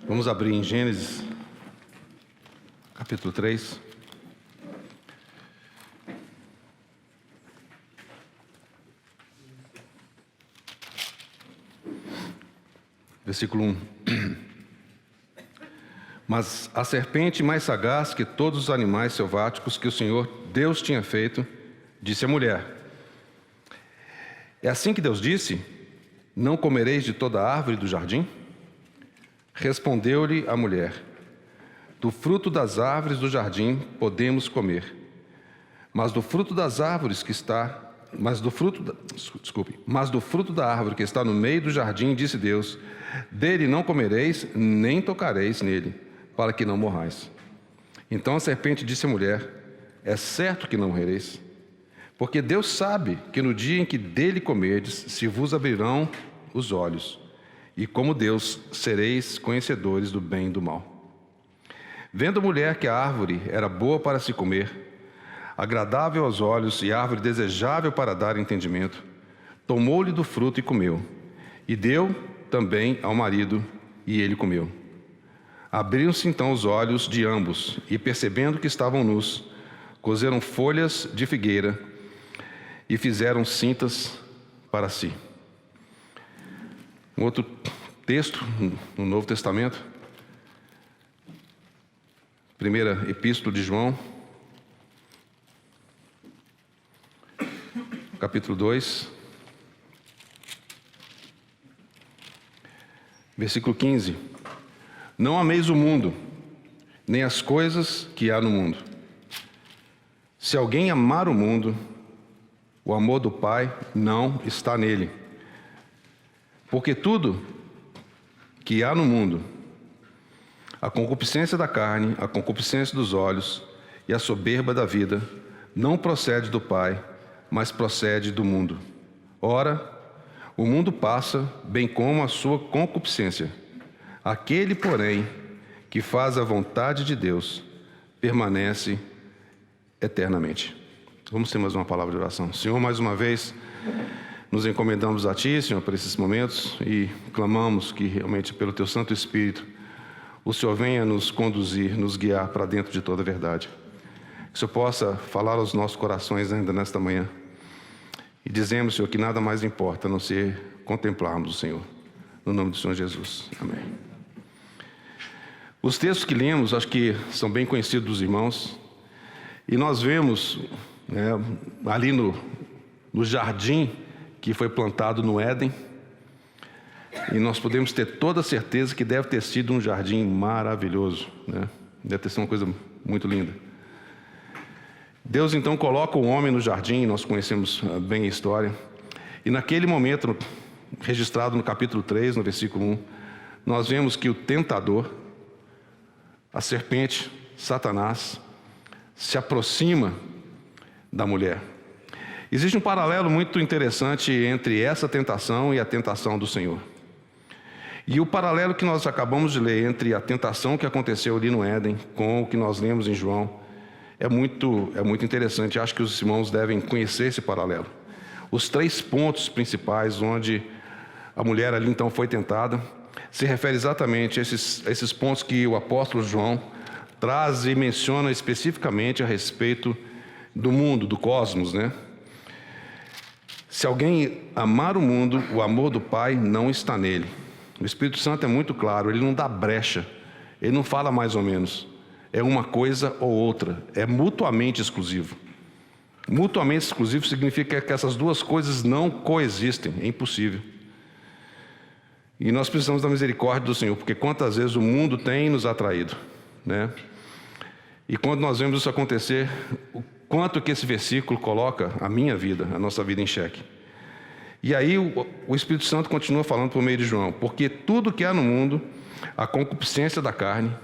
Vamos abrir em Gênesis, capítulo 3. Versículo 1. Mas a serpente mais sagaz que todos os animais selváticos que o Senhor Deus tinha feito, disse à mulher: é assim que Deus disse: não comereis de toda a árvore do jardim? Respondeu-lhe a mulher: do fruto das árvores do jardim podemos comer, mas do fruto das árvores que está Mas do fruto da árvore que está no meio do jardim, disse Deus: dele não comereis, nem tocareis nele, para que não morrais. Então a serpente disse à mulher: é certo que não morrereis, porque Deus sabe que no dia em que dele comerdes, se vos abrirão os olhos, e como Deus sereis conhecedores do bem e do mal. Vendo a mulher que a árvore era boa para se comer, agradável aos olhos e árvore desejável para dar entendimento, tomou-lhe do fruto e comeu, e deu também ao marido, e ele comeu. Abriram-se então os olhos de ambos, e percebendo que estavam nus, coseram folhas de figueira e fizeram cintas para si. Um outro texto no Novo Testamento, primeira epístola de João, capítulo 2, versículo 15. Não ameis o mundo, nem as coisas que há no mundo. Se alguém amar o mundo, o amor do Pai não está nele. Porque tudo que há no mundo, a concupiscência da carne, a concupiscência dos olhos e a soberba da vida, não procede do Pai, mas procede do mundo. Ora, o mundo passa, bem como a sua concupiscência. Aquele, porém, que faz a vontade de Deus, permanece eternamente. Vamos ter mais uma palavra de oração. Senhor, mais uma vez, nos encomendamos a Ti, Senhor, por esses momentos e clamamos que realmente pelo Teu Santo Espírito, o Senhor venha nos conduzir, nos guiar para dentro de toda a verdade. Que o Senhor possa falar aos nossos corações ainda nesta manhã. E dizemos, Senhor, que nada mais importa a não ser contemplarmos o Senhor. No nome do Senhor Jesus. Amém. Os textos que lemos, acho que são bem conhecidos dos irmãos. E nós vemos ali no jardim que foi plantado no Éden. E nós podemos ter toda a certeza que deve ter sido um jardim maravilhoso, né? Deve ter sido uma coisa muito linda. Deus então coloca o homem no jardim, nós conhecemos bem a história. E naquele momento, registrado no capítulo 3, no versículo 1, nós vemos que o tentador, a serpente, Satanás, se aproxima da mulher. Existe um paralelo muito interessante entre essa tentação e a tentação do Senhor. E o paralelo que nós acabamos de ler entre a tentação que aconteceu ali no Éden com o que nós lemos em João é muito interessante. Acho que os irmãos devem conhecer esse paralelo. Os 3 pontos principais onde a mulher ali então foi tentada se refere exatamente a esses pontos que o apóstolo João traz e menciona especificamente a respeito do mundo, do cosmos, né? Se alguém amar o mundo, o amor do Pai não está nele. O Espírito Santo é muito claro, ele não dá brecha, ele não fala mais ou menos. É uma coisa ou outra, é mutuamente exclusivo. Mutuamente exclusivo significa que essas duas coisas não coexistem, é impossível. E nós precisamos da misericórdia do Senhor, porque quantas vezes o mundo tem nos atraído, né? E quando nós vemos isso acontecer, o quanto que esse versículo coloca a minha vida, a nossa vida em xeque. E aí o Espírito Santo continua falando por meio de João: porque tudo que há no mundo, a concupiscência da carne,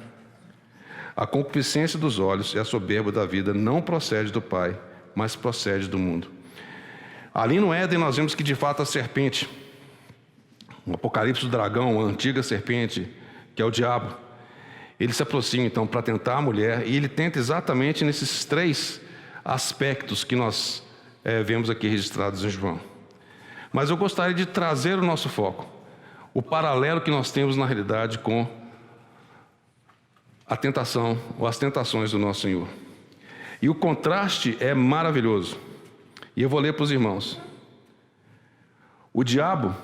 a concupiscência dos olhos e a soberba da vida não procede do Pai, mas procede do mundo. Ali no Éden nós vemos que de fato a serpente, o Apocalipse do dragão, a antiga serpente, que é o diabo, ele se aproxima então para tentar a mulher, e ele tenta exatamente nesses 3 aspectos que nós vemos aqui registrados em João. Mas eu gostaria de trazer o nosso foco. o paralelo que nós temos na realidade com a tentação ou as tentações do nosso Senhor. E o contraste é maravilhoso. E eu vou ler para os irmãos. O diabo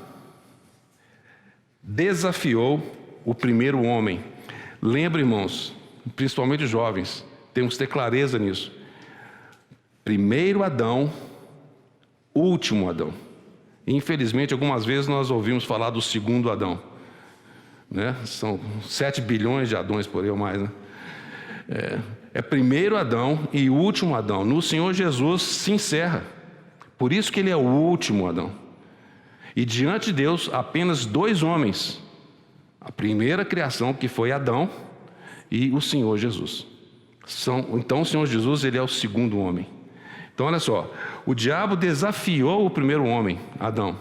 desafiou o primeiro homem. Lembra, irmãos, principalmente os jovens, temos que ter clareza nisso. Primeiro Adão, último Adão. Infelizmente, algumas vezes nós ouvimos falar do segundo Adão, né? São 7 bilhões de Adões por aí ou mais, né? É primeiro Adão e último Adão. No Senhor Jesus se encerra. Por isso que ele é o último Adão. E diante de Deus, apenas 2 homens. A primeira criação, que foi Adão, e o Senhor Jesus. Então o Senhor Jesus, ele é o segundo homem. Então olha só, o diabo desafiou o primeiro homem, Adão.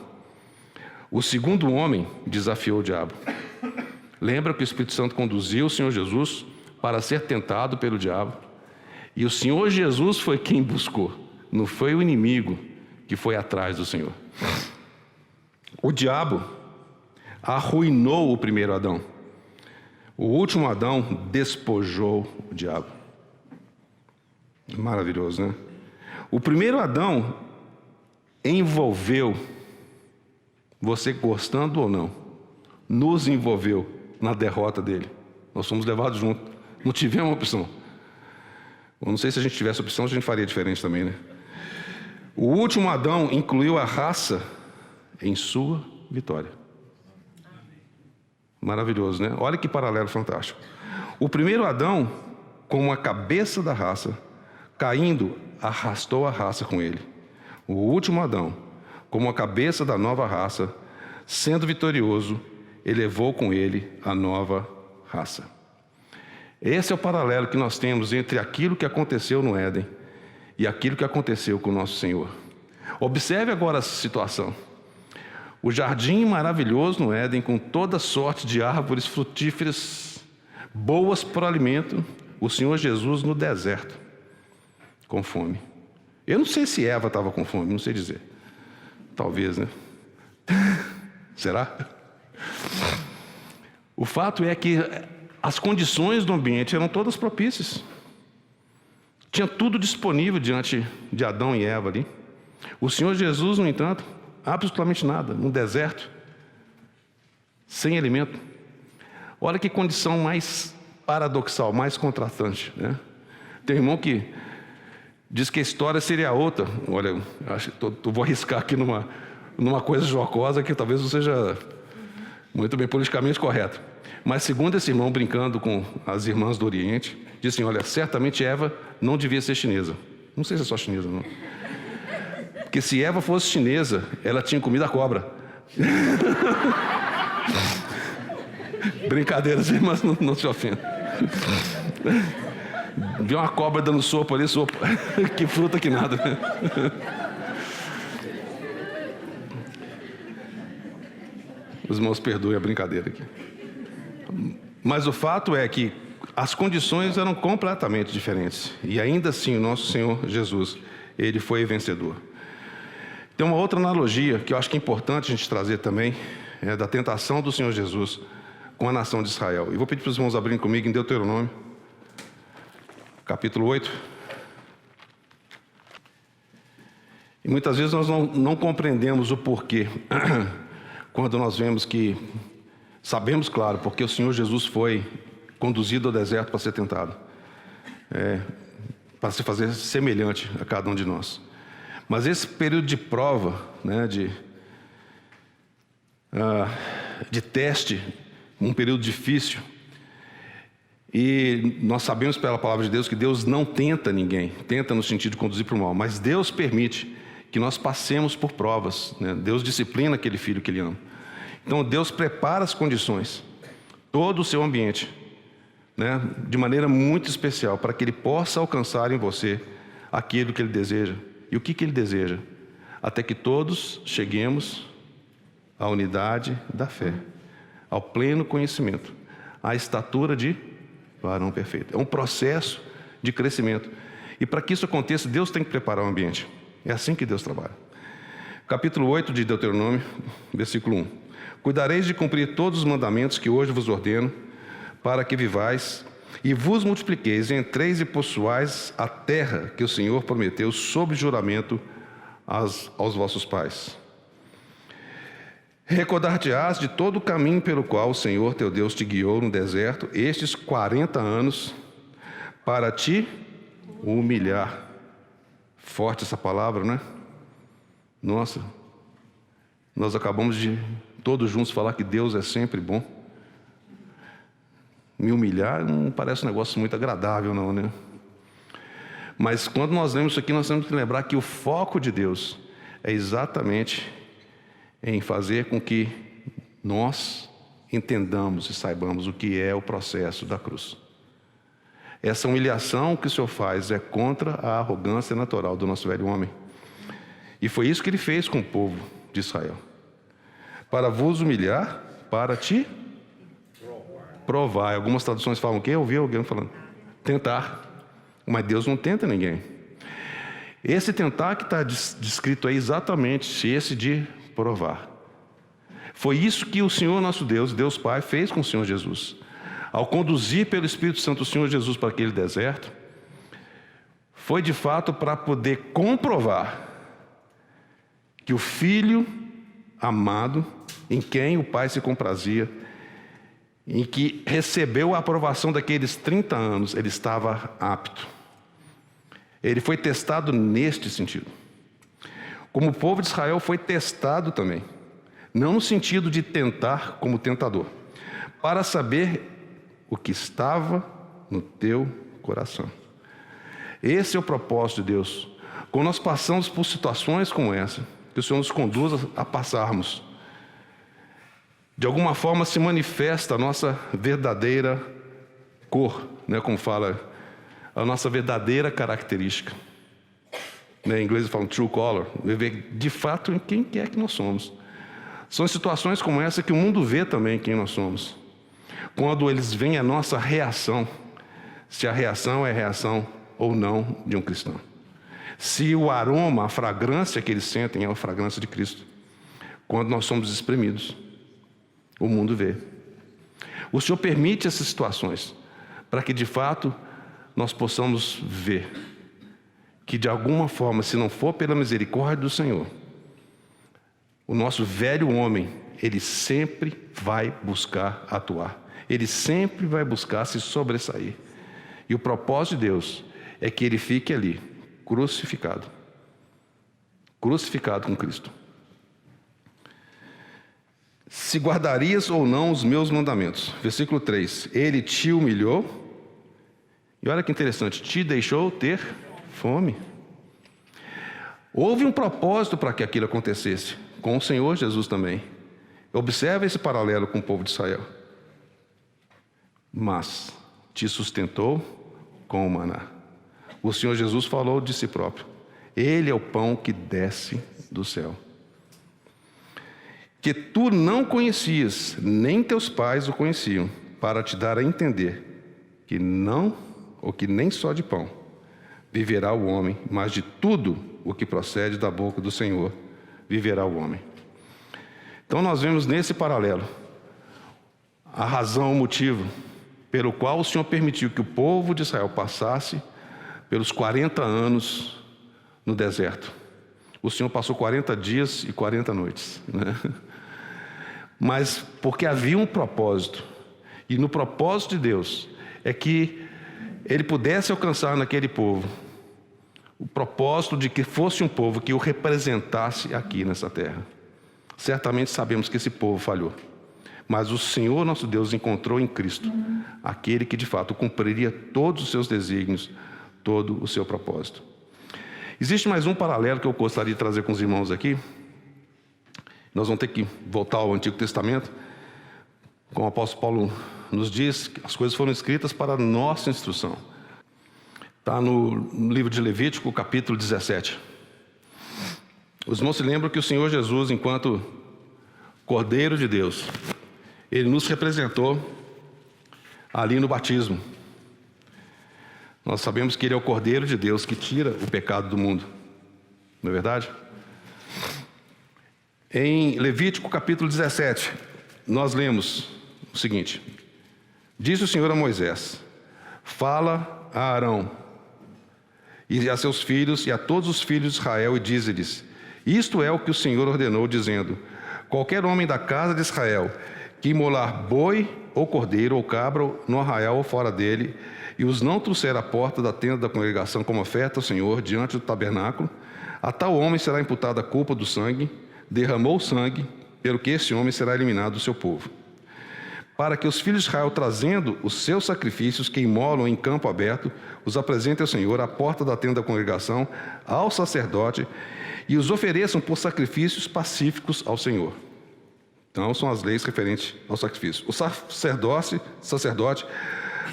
O segundo homem desafiou o diabo. Lembra que o Espírito Santo conduziu o Senhor Jesus para ser tentado pelo diabo. E o Senhor Jesus foi quem buscou. Não foi o inimigo que foi atrás do Senhor. O diabo arruinou o primeiro Adão. O último Adão despojou o diabo. Maravilhoso, né? O primeiro Adão envolveu, você gostando ou não, nos envolveu na derrota dele. Nós fomos levados juntos. Não tivemos opção. Eu não sei se a gente tivesse opção, a gente faria diferente também, né? O último Adão incluiu a raça em sua vitória. Maravilhoso, né? Olha que paralelo fantástico. O primeiro Adão, como a cabeça da raça, caindo, arrastou a raça com ele. O último Adão, como a cabeça da nova raça, sendo vitorioso, elevou com ele a nova raça. Esse é o paralelo que nós temos entre aquilo que aconteceu no Éden e aquilo que aconteceu com o nosso Senhor. Observe agora essa situação. O jardim maravilhoso no Éden, com toda sorte de árvores frutíferas, boas para o alimento, o Senhor Jesus no deserto, com fome. Eu não sei se Eva estava com fome, não sei dizer. Talvez, né? Será? O fato é que as condições do ambiente eram todas propícias. Tinha tudo disponível diante de Adão e Eva ali. O Senhor Jesus, no entanto, absolutamente nada, no deserto, sem alimento. Olha que condição mais paradoxal, mais contrastante, né? Tem um irmão que diz que a história seria outra. Olha, eu acho que eu vou arriscar aqui numa coisa jocosa que talvez não seja muito bem politicamente correto. Mas segundo esse irmão, brincando com as irmãs do Oriente, diz assim, olha, certamente Eva não devia ser chinesa. Não sei se é só chinesa, não. Porque se Eva fosse chinesa, ela tinha comido a cobra. Brincadeira, as irmãs não se ofendem. Viu uma cobra dando sopa ali, sopa. Que fruta que nada. Os irmãos perdoem a brincadeira aqui. Mas o fato é que as condições eram completamente diferentes. E ainda assim o nosso Senhor Jesus, ele foi vencedor. Tem uma outra analogia que eu acho que é importante a gente trazer também, é da tentação do Senhor Jesus com a nação de Israel. E vou pedir para os irmãos abrirem comigo em Deuteronômio, capítulo 8. E muitas vezes nós não compreendemos o porquê, quando nós vemos que, sabemos, claro, porque o Senhor Jesus foi conduzido ao deserto para ser tentado, para se fazer semelhante a cada um de nós. Mas esse período de prova, né, de teste, um período difícil, e nós sabemos pela palavra de Deus que Deus não tenta ninguém, tenta no sentido de conduzir para o mal, mas Deus permite que nós passemos por provas, né? Deus disciplina aquele filho que Ele ama. Então Deus prepara as condições, todo o seu ambiente, né, de maneira muito especial, para que Ele possa alcançar em você aquilo que Ele deseja. E o que Ele deseja? Até que todos cheguemos à unidade da fé, ao pleno conhecimento, à estatura de varão perfeito. É um processo de crescimento. E para que isso aconteça, Deus tem que preparar o ambiente. É assim que Deus trabalha. Capítulo 8 de Deuteronômio, versículo 1. Cuidareis de cumprir todos os mandamentos que hoje vos ordeno, para que vivais e vos multipliqueis, entreis e possuais a terra que o Senhor prometeu sob juramento aos vossos pais. Recordar-te-ás de todo o caminho pelo qual o Senhor teu Deus te guiou no deserto estes 40 anos, para te humilhar. Forte essa palavra, né? Nossa, nós acabamos de todos juntos falar que Deus é sempre bom. Me humilhar não parece um negócio muito agradável, não, né? Mas quando nós lemos isso aqui, nós temos que lembrar que o foco de Deus é exatamente em fazer com que nós entendamos e saibamos o que é o processo da cruz. Essa humilhação que o Senhor faz é contra a arrogância natural do nosso velho homem. E foi isso que ele fez com o povo de Israel. Para vos humilhar, para te provar. Algumas traduções falam o quê? Eu ouvi alguém falando. Tentar. Mas Deus não tenta ninguém. Esse tentar que está descrito aí é exatamente esse de provar. Foi isso que o Senhor nosso Deus, Deus Pai, fez com o Senhor Jesus. Ao conduzir pelo Espírito Santo o Senhor Jesus para aquele deserto, foi de fato para poder comprovar que o Filho amado, em quem o Pai se comprazia, em que recebeu a aprovação daqueles 30 anos, ele estava apto. Ele foi testado neste sentido. Como o povo de Israel foi testado também, não no sentido de tentar como tentador, para saber o que estava no teu coração. Esse é o propósito de Deus. Quando nós passamos por situações como essa, que o Senhor nos conduza a passarmos, de alguma forma se manifesta a nossa verdadeira cor, né, como fala, a nossa verdadeira característica. Em inglês falam true color, ver de fato em quem é que nós somos. São situações como essa que o mundo vê também quem nós somos. Quando eles veem a nossa reação, se a reação é reação ou não de um cristão. Se o aroma, a fragrância que eles sentem é a fragrância de Cristo. Quando nós somos espremidos, o mundo vê. O Senhor permite essas situações para que de fato nós possamos ver que de alguma forma, se não for pela misericórdia do Senhor, o nosso velho homem, ele sempre vai buscar atuar. Ele sempre vai buscar se sobressair. E o propósito de Deus é que ele fique ali, crucificado. Crucificado com Cristo. Se guardarias ou não os meus mandamentos. Versículo 3. Ele te humilhou. E olha que interessante, te deixou ter fome. Houve um propósito para que aquilo acontecesse, com o Senhor Jesus também. Observe esse paralelo com o povo de Israel. Mas te sustentou com o maná. O Senhor Jesus falou de si próprio. Ele é o pão que desce do céu, que tu não conhecias, nem teus pais o conheciam, para te dar a entender que não, ou que nem só de pão viverá o homem, mas de tudo o que procede da boca do Senhor viverá o homem. Então nós vemos nesse paralelo a razão, o motivo pelo qual o Senhor permitiu que o povo de Israel passasse pelos 40 anos no deserto. O Senhor passou 40 dias e 40 noites, né? Mas porque havia um propósito, e no propósito de Deus é que ele pudesse alcançar naquele povo o propósito de que fosse um povo que o representasse aqui nessa terra. Certamente sabemos que esse povo falhou, mas o Senhor nosso Deus encontrou em Cristo aquele que de fato cumpriria todos os seus desígnios, todo o seu propósito. Existe mais um paralelo que eu gostaria de trazer com os irmãos aqui. Nós vamos ter que voltar ao Antigo Testamento. Como o apóstolo Paulo nos diz, as coisas foram escritas para a nossa instrução. Está no livro de Levítico, capítulo 17. Os irmãos se lembram que o Senhor Jesus, enquanto Cordeiro de Deus, ele nos representou ali no batismo. Nós sabemos que ele é o Cordeiro de Deus que tira o pecado do mundo. Não é verdade? Em Levítico capítulo 17, nós lemos o seguinte: disse o Senhor a Moisés: fala a Arão e a seus filhos e a todos os filhos de Israel, e dize-lhes: isto é o que o Senhor ordenou, dizendo: qualquer homem da casa de Israel que imolar boi ou cordeiro ou cabra no arraial ou fora dele, e os não trouxer à porta da tenda da congregação como oferta ao Senhor diante do tabernáculo, a tal homem será imputada a culpa do sangue, derramou o sangue, pelo que esse homem será eliminado do seu povo. Para que os filhos de Israel, trazendo os seus sacrifícios que imolam em campo aberto, os apresentem ao Senhor à porta da tenda da congregação, ao sacerdote, e os ofereçam por sacrifícios pacíficos ao Senhor. Então, são as leis referentes ao sacrifício. O sacerdote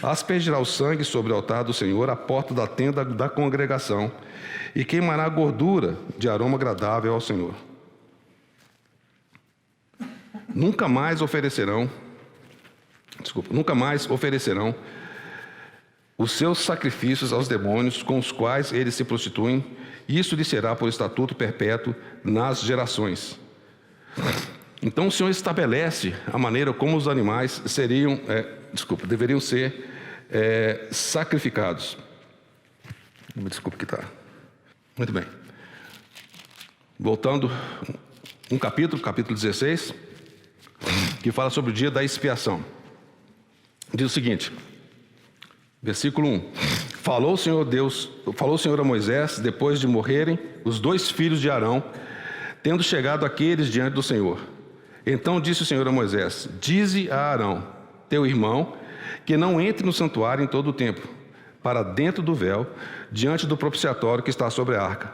aspergirá o sangue sobre o altar do Senhor à porta da tenda da congregação e queimará a gordura de aroma agradável ao Senhor. Nunca mais oferecerão os seus sacrifícios aos demônios com os quais eles se prostituem, e isso lhe será por estatuto perpétuo nas gerações. Então o Senhor estabelece a maneira como os animais deveriam ser sacrificados. Me desculpe que está. Muito bem. Voltando, capítulo 16, que fala sobre o dia da expiação. Diz o seguinte, versículo 1: falou o Senhor a Moisés, depois de morrerem os 2 filhos de Arão, tendo chegado aqueles diante do Senhor. Então disse o Senhor a Moisés: dize a Arão, teu irmão, que não entre no santuário em todo o tempo, para dentro do véu, diante do propiciatório que está sobre a arca,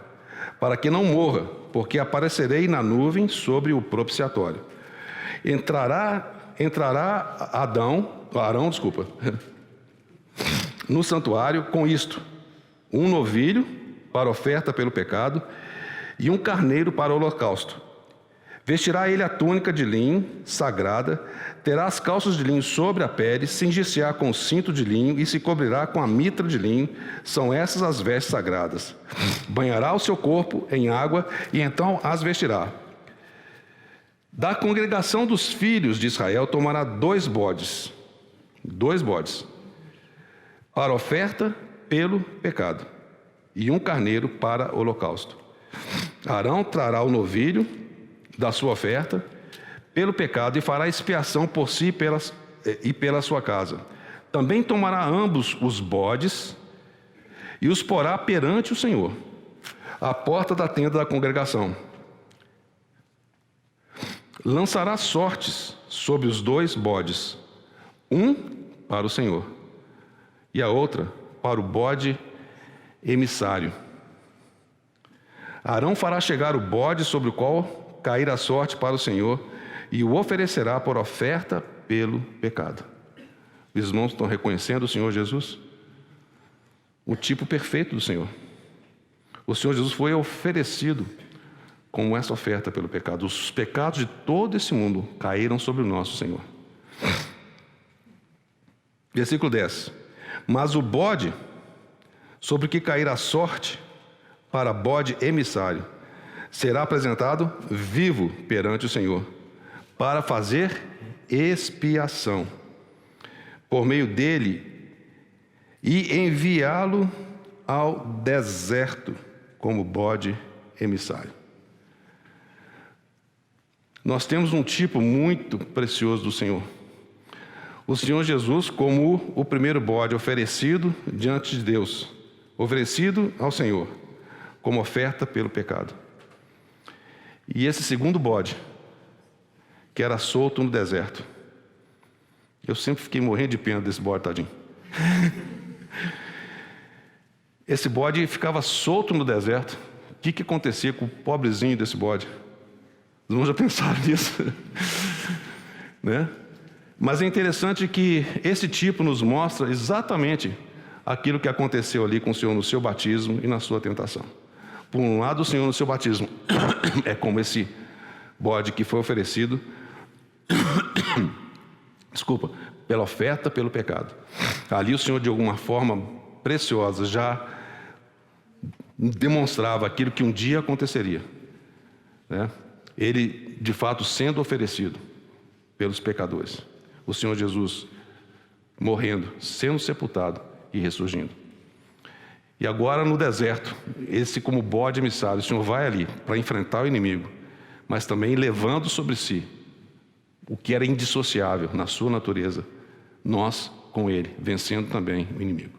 para que não morra, porque aparecerei na nuvem sobre o propiciatório. Entrará Arão, no santuário com isto: um novilho para oferta pelo pecado e um carneiro para o holocausto. Vestirá ele a túnica de linho sagrada, terá as calças de linho sobre a pele, cingir-se-á com o cinto de linho e se cobrirá com a mitra de linho. São essas as vestes sagradas. Banhará o seu corpo em água e então as vestirá. Da congregação dos filhos de Israel tomará 2 bodes, para oferta pelo pecado, e um carneiro para holocausto. Arão trará o novilho da sua oferta pelo pecado e fará expiação por si e pela sua casa. Também tomará ambos os bodes e os porá perante o Senhor, à porta da tenda da congregação. Lançará sortes sobre os 2 bodes, um para o Senhor e a outra para o bode emissário. Arão fará chegar o bode sobre o qual cair a sorte para o Senhor e o oferecerá por oferta pelo pecado. Os irmãos estão reconhecendo o Senhor Jesus? O tipo perfeito do Senhor. O Senhor Jesus foi oferecido como essa oferta pelo pecado. Os pecados de todo esse mundo caíram sobre o nosso Senhor. Versículo 10. Mas o bode sobre o que cair a sorte para bode emissário será apresentado vivo perante o Senhor, para fazer expiação por meio dele e enviá-lo ao deserto como bode emissário. Nós temos um tipo muito precioso do Senhor. O Senhor Jesus como o primeiro bode oferecido diante de Deus, oferecido ao Senhor como oferta pelo pecado. E esse segundo bode, que era solto no deserto. Eu sempre fiquei morrendo de pena desse bode, tadinho. Esse bode ficava solto no deserto. O que acontecia com o pobrezinho desse bode? Os irmãos já pensaram nisso? Né? Mas é interessante que esse tipo nos mostra exatamente aquilo que aconteceu ali com o Senhor no seu batismo e na sua tentação. Por um lado, o Senhor no seu batismo é como esse bode que foi oferecido, pela oferta pelo pecado. Ali o Senhor, de alguma forma preciosa, já demonstrava aquilo que um dia aconteceria, né? Ele, de fato, sendo oferecido pelos pecadores. O Senhor Jesus morrendo, sendo sepultado e ressurgindo. E agora no deserto, esse como bode emissário, o Senhor vai ali para enfrentar o inimigo, mas também levando sobre si o que era indissociável na sua natureza, nós com ele, vencendo também o inimigo.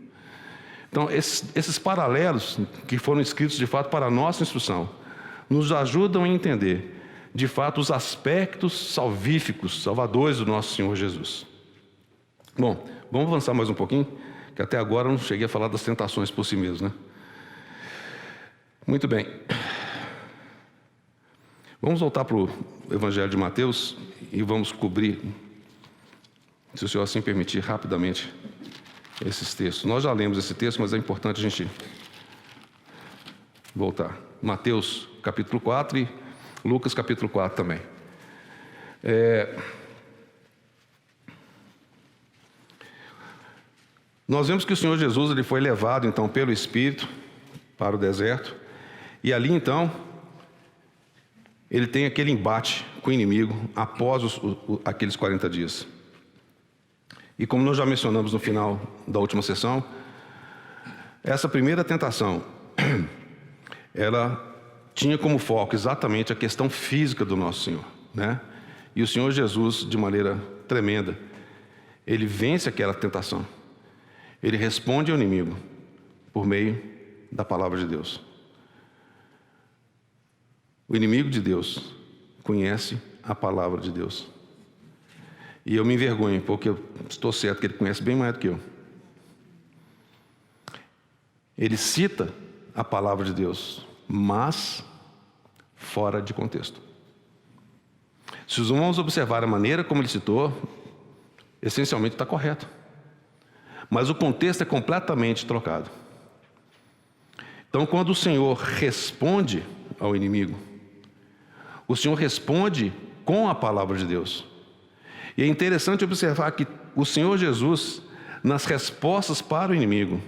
Então, esses paralelos que foram escritos de fato para a nossa instrução, nos ajudam a entender de fato os aspectos salvíficos, salvadores do nosso Senhor Jesus. Bom, vamos avançar mais um pouquinho, que até agora eu não cheguei a falar das tentações por si mesmo, né? Muito bem. Vamos voltar para o Evangelho de Mateus e vamos cobrir, se o Senhor assim permitir, rapidamente esses textos. Nós já lemos esse texto, mas é importante a gente voltar. Mateus capítulo 4 e Lucas capítulo 4 também. Nós vemos que o Senhor Jesus ele foi levado então pelo Espírito para o deserto, e ali então ele tem aquele embate com o inimigo após aqueles 40 dias. E como nós já mencionamos no final da última sessão, essa primeira tentação, ela tinha como foco exatamente a questão física do nosso Senhor, né? E o Senhor Jesus, de maneira tremenda, ele vence aquela tentação. Ele responde ao inimigo por meio da palavra de Deus. O inimigo de Deus conhece a palavra de Deus. E eu me envergonho, porque eu estou certo que ele conhece bem mais do que eu. Ele cita a palavra de Deus, mas fora de contexto. Se os irmãos observarem a maneira como ele citou, essencialmente está correto. Mas o contexto é completamente trocado. Então, quando o Senhor responde ao inimigo, o Senhor responde com a palavra de Deus. E é interessante observar que o Senhor Jesus, nas respostas para o inimigo,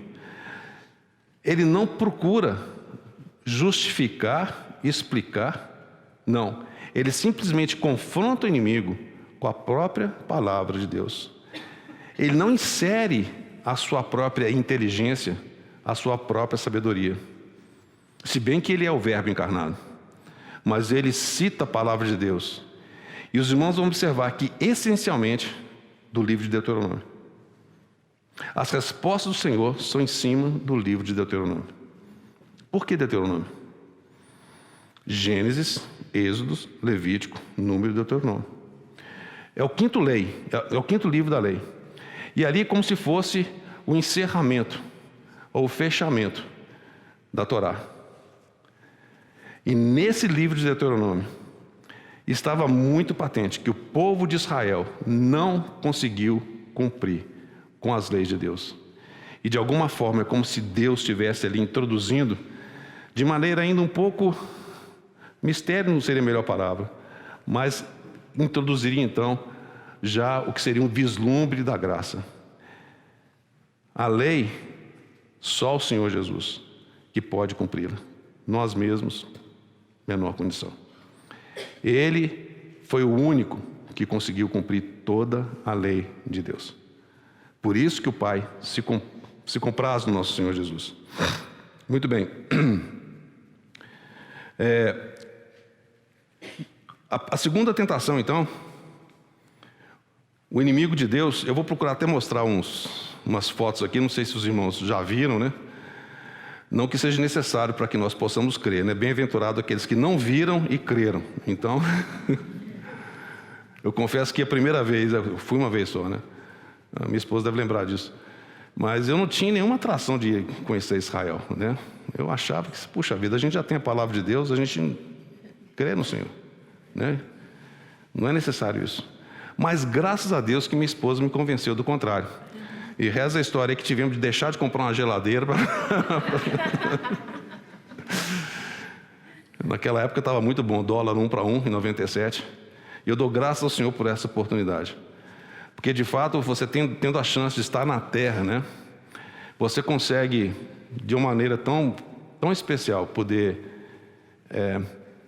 ele não procura justificar, explicar, não. Ele simplesmente confronta o inimigo com a própria palavra de Deus. Ele não insere a sua própria inteligência, a sua própria sabedoria. Se bem que ele é o Verbo encarnado. Mas ele cita a palavra de Deus. E os irmãos vão observar que, essencialmente, do livro de Deuteronômio. As respostas do Senhor são em cima do livro de Deuteronômio. Por que Deuteronômio? Gênesis, Êxodo, Levítico, Número e Deuteronômio. É o quinto livro da lei. E ali é como se fosse o encerramento, ou o fechamento da Torá. E nesse livro de Deuteronômio, estava muito patente que o povo de Israel não conseguiu cumprir com as leis de Deus. E de alguma forma é como se Deus estivesse ali introduzindo, de maneira ainda um pouco, mistério não seria a melhor palavra, mas introduziria então já o que seria um vislumbre da graça. A lei, só o Senhor Jesus que pode cumpri-la. Nós mesmos, menor condição. Ele foi o único que conseguiu cumprir toda a lei de Deus. Por isso que o Pai se compraz no nosso Senhor Jesus. Muito bem. A segunda tentação, então, o inimigo de Deus, eu vou procurar até mostrar umas fotos aqui, não sei se os irmãos já viram, né? Não que seja necessário para que nós possamos crer, né? Bem-aventurado aqueles que não viram e creram. Então, eu confesso que a primeira vez, eu fui uma vez só, né? A minha esposa deve lembrar disso. Mas eu não tinha nenhuma atração de conhecer Israel, né? Eu achava que, puxa vida, a gente já tem a palavra de Deus, a gente crê no Senhor, né? Não é necessário isso. Mas graças a Deus que minha esposa me convenceu do contrário. E reza a história aí que tivemos de deixar de comprar uma geladeira para... Naquela época estava muito bom, dólar 1 para 1 em 97. E eu dou graças ao Senhor por essa oportunidade. Porque de fato, você tendo a chance de estar na terra, né? Você consegue, de uma maneira tão especial, poder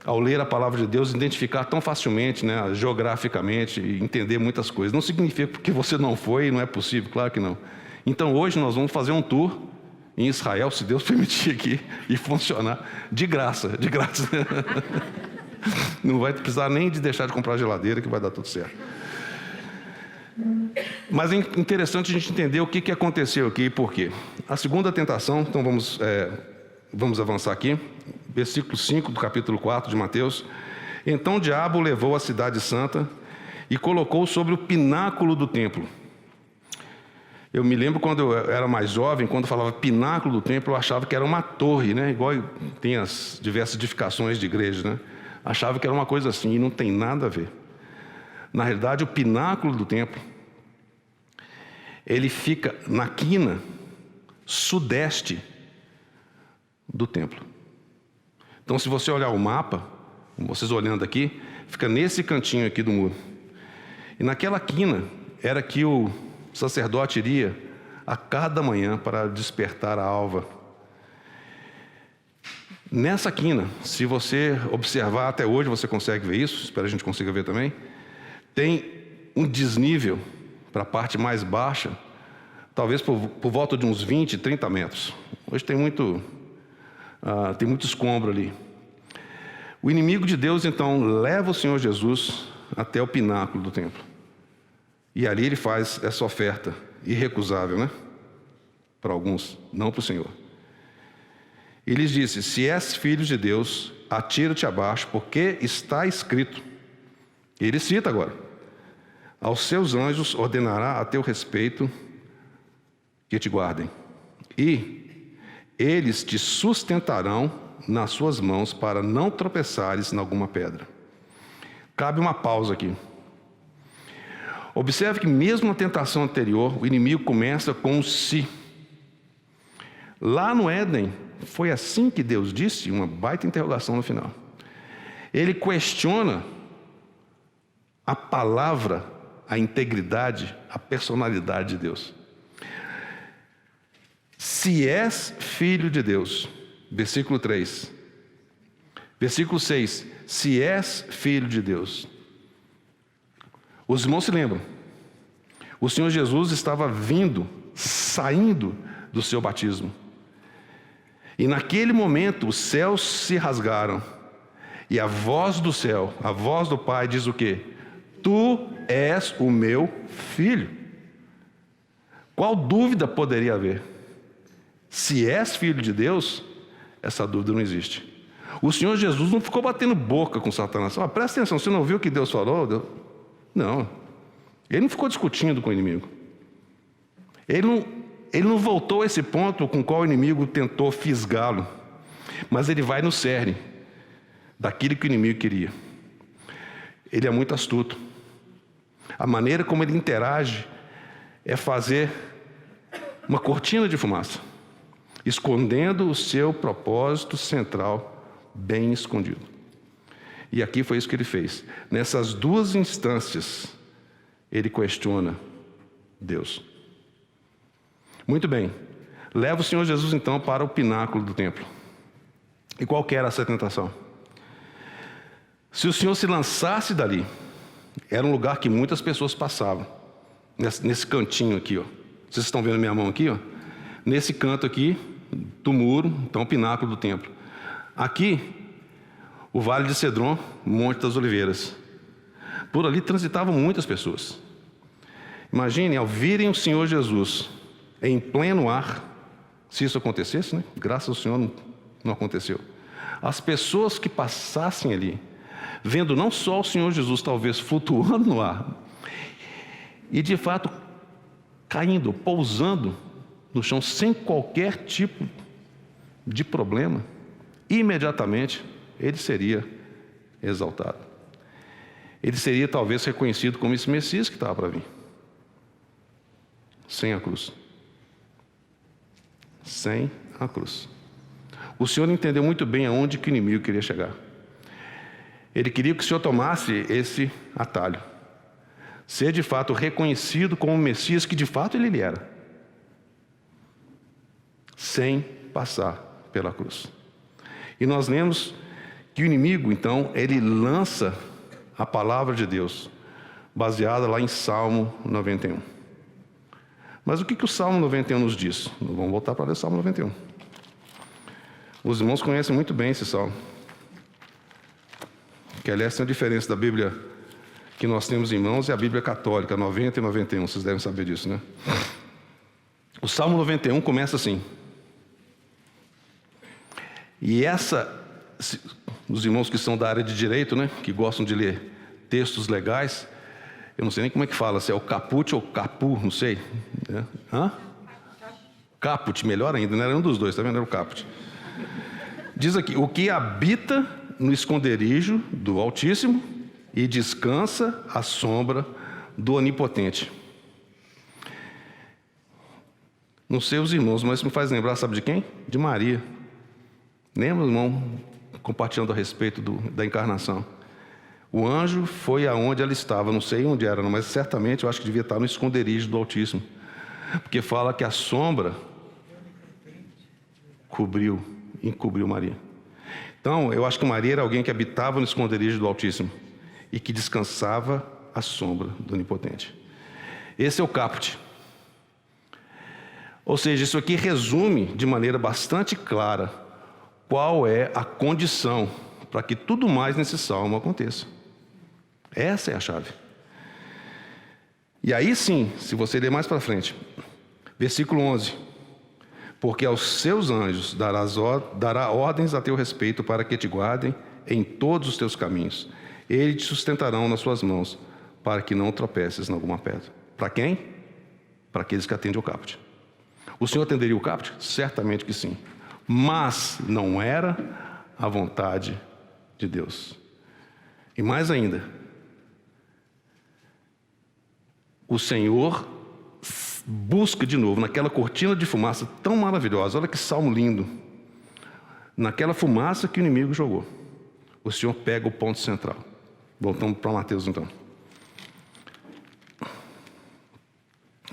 ao ler a palavra de Deus, identificar tão facilmente, né, geograficamente, e entender muitas coisas. Não significa que você não foi, não é possível, claro que não. Então hoje nós vamos fazer um tour em Israel, se Deus permitir aqui, e funcionar de graça. Não vai precisar nem de deixar de comprar geladeira, que vai dar tudo certo. Mas é interessante a gente entender o que aconteceu aqui e por quê. A segunda tentação, então vamos avançar aqui, versículo 5 do capítulo 4 de Mateus. Então o diabo levou a cidade santa e colocou sobre o pináculo do templo. Eu me lembro quando eu era mais jovem, quando falava pináculo do templo, eu achava que era uma torre, né? Igual tem as diversas edificações de igrejas, né? Achava que era uma coisa assim, e não tem nada a ver. Na realidade, o pináculo do templo, ele fica na quina sudeste do templo. Então, se você olhar o mapa, vocês olhando aqui, fica nesse cantinho aqui do muro. E naquela quina era que o sacerdote iria a cada manhã para despertar a alva. Nessa quina, se você observar até hoje, você consegue ver isso, espero que a gente consiga ver também, tem um desnível para a parte mais baixa, talvez por volta de uns 20, 30 metros. Hoje tem muito escombro ali. O inimigo de Deus, então, leva o Senhor Jesus até o pináculo do templo. E ali ele faz essa oferta irrecusável, né? Para alguns, não para o Senhor. Ele lhes disse: se és filho de Deus, atira-te abaixo, porque está escrito. Ele cita agora: aos seus anjos ordenará a teu respeito que te guardem, e eles te sustentarão nas suas mãos para não tropeçares em alguma pedra. Cabe uma pausa aqui. Observe que mesmo na tentação anterior, o inimigo começa com o se. Lá no Éden, foi assim que Deus disse, uma baita interrogação no final. Ele questiona a palavra, a integridade, a personalidade de Deus. Se és filho de Deus, versículo 3. Versículo 6, se és filho de Deus. Os irmãos se lembram, o Senhor Jesus estava saindo do seu batismo. E naquele momento os céus se rasgaram, e a voz do céu, a voz do Pai diz o quê? Tu és o meu filho. Qual dúvida poderia haver? Se és filho de Deus, essa dúvida não existe. O Senhor Jesus não ficou batendo boca com Satanás. Presta atenção, você não ouviu o que Deus falou? Não. Ele não ficou discutindo com o inimigo. Ele não voltou a esse ponto com o qual o inimigo tentou fisgá-lo. Mas ele vai no cerne daquilo que o inimigo queria. Ele é muito astuto. A maneira como ele interage é fazer uma cortina de fumaça, escondendo o seu propósito central bem escondido. E aqui foi isso que ele fez. Nessas duas instâncias, ele questiona Deus. Muito bem. Leva o Senhor Jesus, então, para o pináculo do templo. E qual que era essa tentação? Se o Senhor se lançasse dali, era um lugar que muitas pessoas passavam. Nesse cantinho aqui, ó. Vocês estão vendo a minha mão aqui, ó? Nesse canto aqui, do muro, então o pináculo do templo. Aqui, o Vale de Cedron, Monte das Oliveiras. Por ali transitavam muitas pessoas. Imaginem, ao virem o Senhor Jesus em pleno ar, se isso acontecesse, né? Graças ao Senhor não aconteceu. As pessoas que passassem ali, vendo não só o Senhor Jesus talvez flutuando no ar, e de fato caindo, pousando no chão sem qualquer tipo de problema, imediatamente ele seria exaltado. Ele seria talvez reconhecido como esse Messias que estava para vir. Sem a cruz. Sem a cruz. O Senhor entendeu muito bem aonde que o inimigo queria chegar. Ele queria que o Senhor tomasse esse atalho. Ser de fato reconhecido como o Messias que de fato ele era. Sem passar pela cruz. E nós lemos que o inimigo, então, ele lança a palavra de Deus, baseada lá em Salmo 91. Mas o que o Salmo 91 nos diz? Vamos voltar para ler o Salmo 91. Os irmãos conhecem muito bem esse salmo. Que, aliás, tem uma diferença da Bíblia que nós temos em mãos e a Bíblia católica, 90 e 91. Vocês devem saber disso, né? O Salmo 91 começa assim. E os irmãos que são da área de direito, né? Que gostam de ler textos legais, eu não sei nem como é que fala, se é o caput ou capu, não sei. Caput, melhor ainda, não era um dos dois, tá vendo? Era o caput. Diz aqui, o que habita no esconderijo do Altíssimo e descansa à sombra do Onipotente. Não sei os irmãos, mas me faz lembrar, sabe de quem? De Maria. Lembra, irmão, compartilhando a respeito da encarnação? O anjo foi aonde ela estava, não sei onde era, mas certamente eu acho que devia estar no esconderijo do Altíssimo. Porque fala que a sombra encobriu Maria. Então, eu acho que Maria era alguém que habitava no esconderijo do Altíssimo e que descansava à sombra do Onipotente. Esse é o caput. Ou seja, isso aqui resume de maneira bastante clara qual é a condição para que tudo mais nesse salmo aconteça. Essa é a chave. E aí sim, se você ler mais para frente, versículo 11: porque aos seus anjos dará ordens a teu respeito para que te guardem em todos os teus caminhos. Eles te sustentarão nas suas mãos, para que não tropeces em alguma pedra. Para quem? Para aqueles que atendem o caput. O Senhor atenderia o caput? Certamente que sim. Mas não era a vontade de Deus. E mais ainda, o Senhor busca de novo, naquela cortina de fumaça tão maravilhosa, olha que salmo lindo, naquela fumaça que o inimigo jogou, o Senhor pega o ponto central. Voltamos para Mateus então.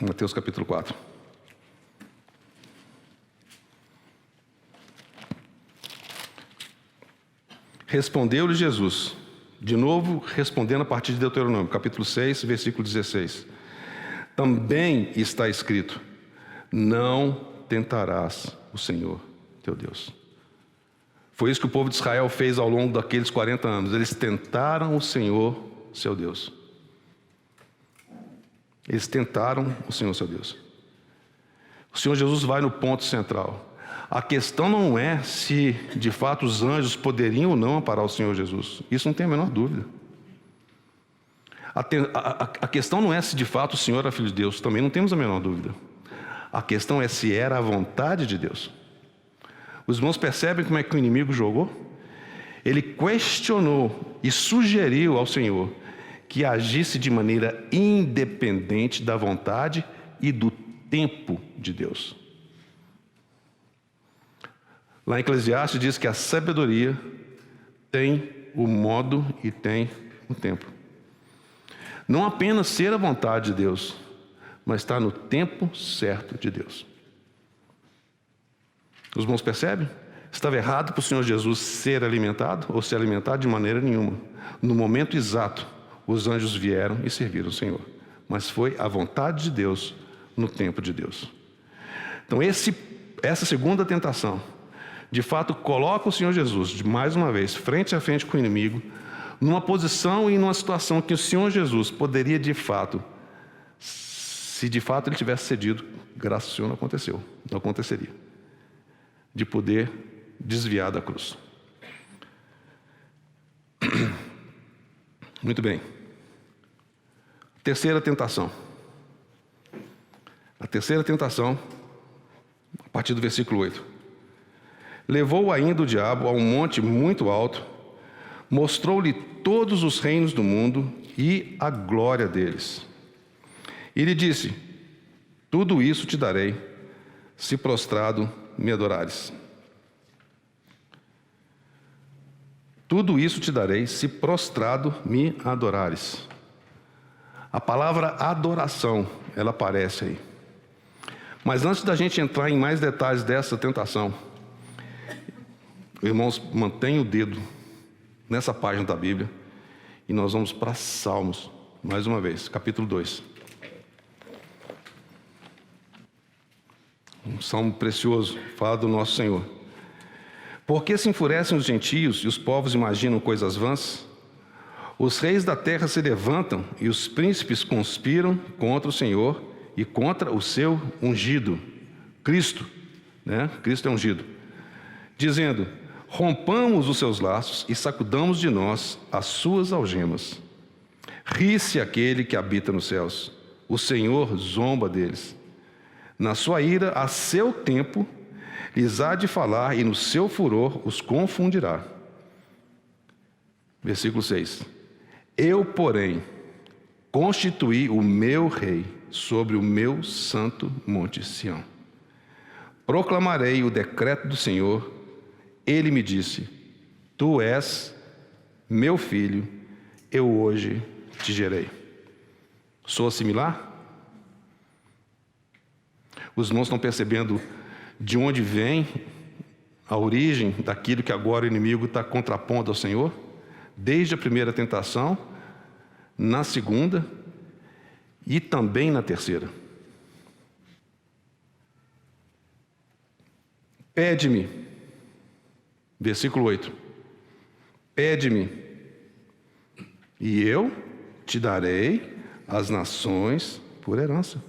Mateus capítulo 4. Respondeu-lhe Jesus, de novo respondendo a partir de Deuteronômio, capítulo 6, versículo 16. Também está escrito, não tentarás o Senhor teu Deus. Foi isso que o povo de Israel fez ao longo daqueles 40 anos. Eles tentaram o Senhor, seu Deus. Eles tentaram o Senhor, seu Deus. O Senhor Jesus vai no ponto central. A questão não é se, de fato, os anjos poderiam ou não amparar o Senhor Jesus. Isso não tem a menor dúvida. A questão não é se, de fato, o Senhor era filho de Deus. Também não temos a menor dúvida. A questão é se era a vontade de Deus. Os irmãos percebem como é que o inimigo jogou? Ele questionou e sugeriu ao Senhor que agisse de maneira independente da vontade e do tempo de Deus. Lá em Eclesiastes diz que a sabedoria tem o modo e tem o tempo. Não apenas ser a vontade de Deus, mas estar no tempo certo de Deus. Os irmãos percebem? Estava errado para o Senhor Jesus ser alimentado ou ser alimentado de maneira nenhuma. No momento exato, os anjos vieram e serviram o Senhor. Mas foi a vontade de Deus no tempo de Deus. Então essa segunda tentação, de fato, coloca o Senhor Jesus, mais uma vez, frente a frente com o inimigo, numa posição e numa situação que o Senhor Jesus poderia, de fato, se de fato ele tivesse cedido, graças ao Senhor não aconteceria, de poder desviar da cruz. Muito bem. Terceira tentação. A terceira tentação, a partir do versículo 8. Levou ainda o diabo a um monte muito alto, mostrou-lhe todos os reinos do mundo e a glória deles. E lhe disse, tudo isso te darei, se prostrado me adorares. Tudo isso te darei, se prostrado me adorares. A palavra adoração, ela aparece aí. Mas antes da gente entrar em mais detalhes dessa tentação, irmãos, mantenha o dedo nessa página da Bíblia, e nós vamos para Salmos, mais uma vez, capítulo 2. Um salmo precioso, fala do nosso Senhor. Por que se enfurecem os gentios e os povos imaginam coisas vãs? Os reis da terra se levantam e os príncipes conspiram contra o Senhor e contra o seu ungido, Cristo, né? Cristo é ungido, dizendo: rompamos os seus laços e sacudamos de nós as suas algemas. Ri-se aquele que habita nos céus, o Senhor zomba deles. Na sua ira, a seu tempo, lhes há de falar, e no seu furor os confundirá. Versículo 6. Eu, porém, constituí o meu rei sobre o meu santo monte Sião. Proclamarei o decreto do Senhor. Ele me disse: tu és meu filho, eu hoje te gerei. Sou similar? Os irmãos estão percebendo de onde vem a origem daquilo que agora o inimigo está contrapondo ao Senhor? Desde a primeira tentação, na segunda e também na terceira. Pede-me, versículo 8, pede-me, e eu te darei as nações por herança,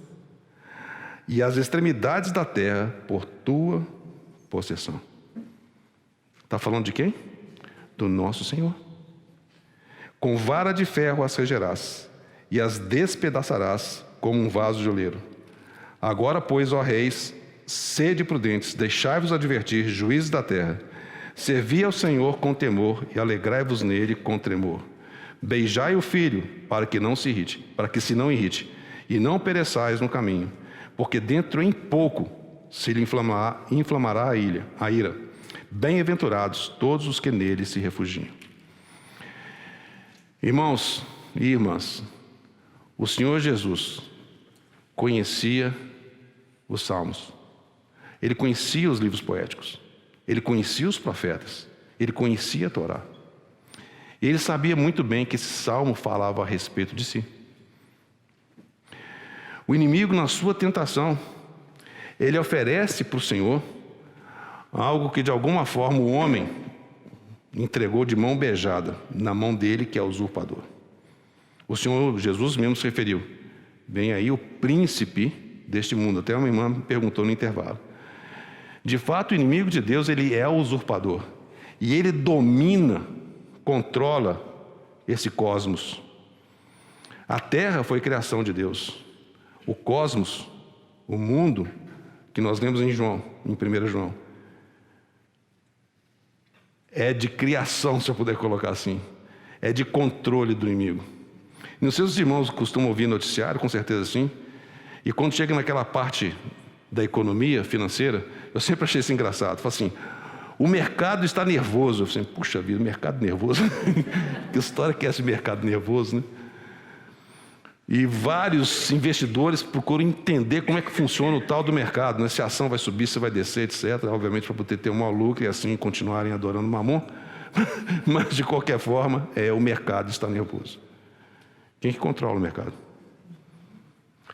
e as extremidades da terra por tua possessão. Está falando de quem? Do nosso Senhor. Com vara de ferro as regerás, e as despedaçarás como um vaso de oleiro. Agora, pois, ó reis, sede prudentes, deixai-vos advertir, juízes da terra. Servi ao Senhor com temor, e alegrai-vos nele com tremor. Beijai o filho, para que se não irrite, e não pereçais no caminho, porque dentro em pouco se lhe inflamará a ira. Bem-aventurados todos os que nele se refugiam. Irmãos e irmãs, o Senhor Jesus conhecia os Salmos, Ele conhecia os livros poéticos, Ele conhecia os profetas, Ele conhecia a Torá. E Ele sabia muito bem que esse Salmo falava a respeito de si. O inimigo, na sua tentação, ele oferece para o Senhor algo que de alguma forma o homem entregou de mão beijada na mão dele, que é o usurpador. O Senhor Jesus mesmo se referiu: vem aí o príncipe deste mundo. Até uma irmã me perguntou no intervalo. De fato, o inimigo de Deus, ele é o usurpador, e ele domina, controla esse cosmos. A terra foi criação de Deus. O cosmos, o mundo, que nós lemos em 1 João, é de criação, se eu puder colocar assim. É de controle do inimigo. E os seus irmãos costumam ouvir noticiário, com certeza sim. E quando chega naquela parte da economia financeira, eu sempre achei isso engraçado. Falo assim: o mercado está nervoso. Eu falei assim: puxa vida, mercado nervoso. Que história que é esse mercado nervoso, né? E vários investidores procuram entender como é que funciona o tal do mercado, né? Se a ação vai subir, se vai descer, etc. Obviamente para poder ter um maior lucro e assim continuarem adorando Mamon. Mas de qualquer forma, o mercado está nervoso. Quem que controla o mercado?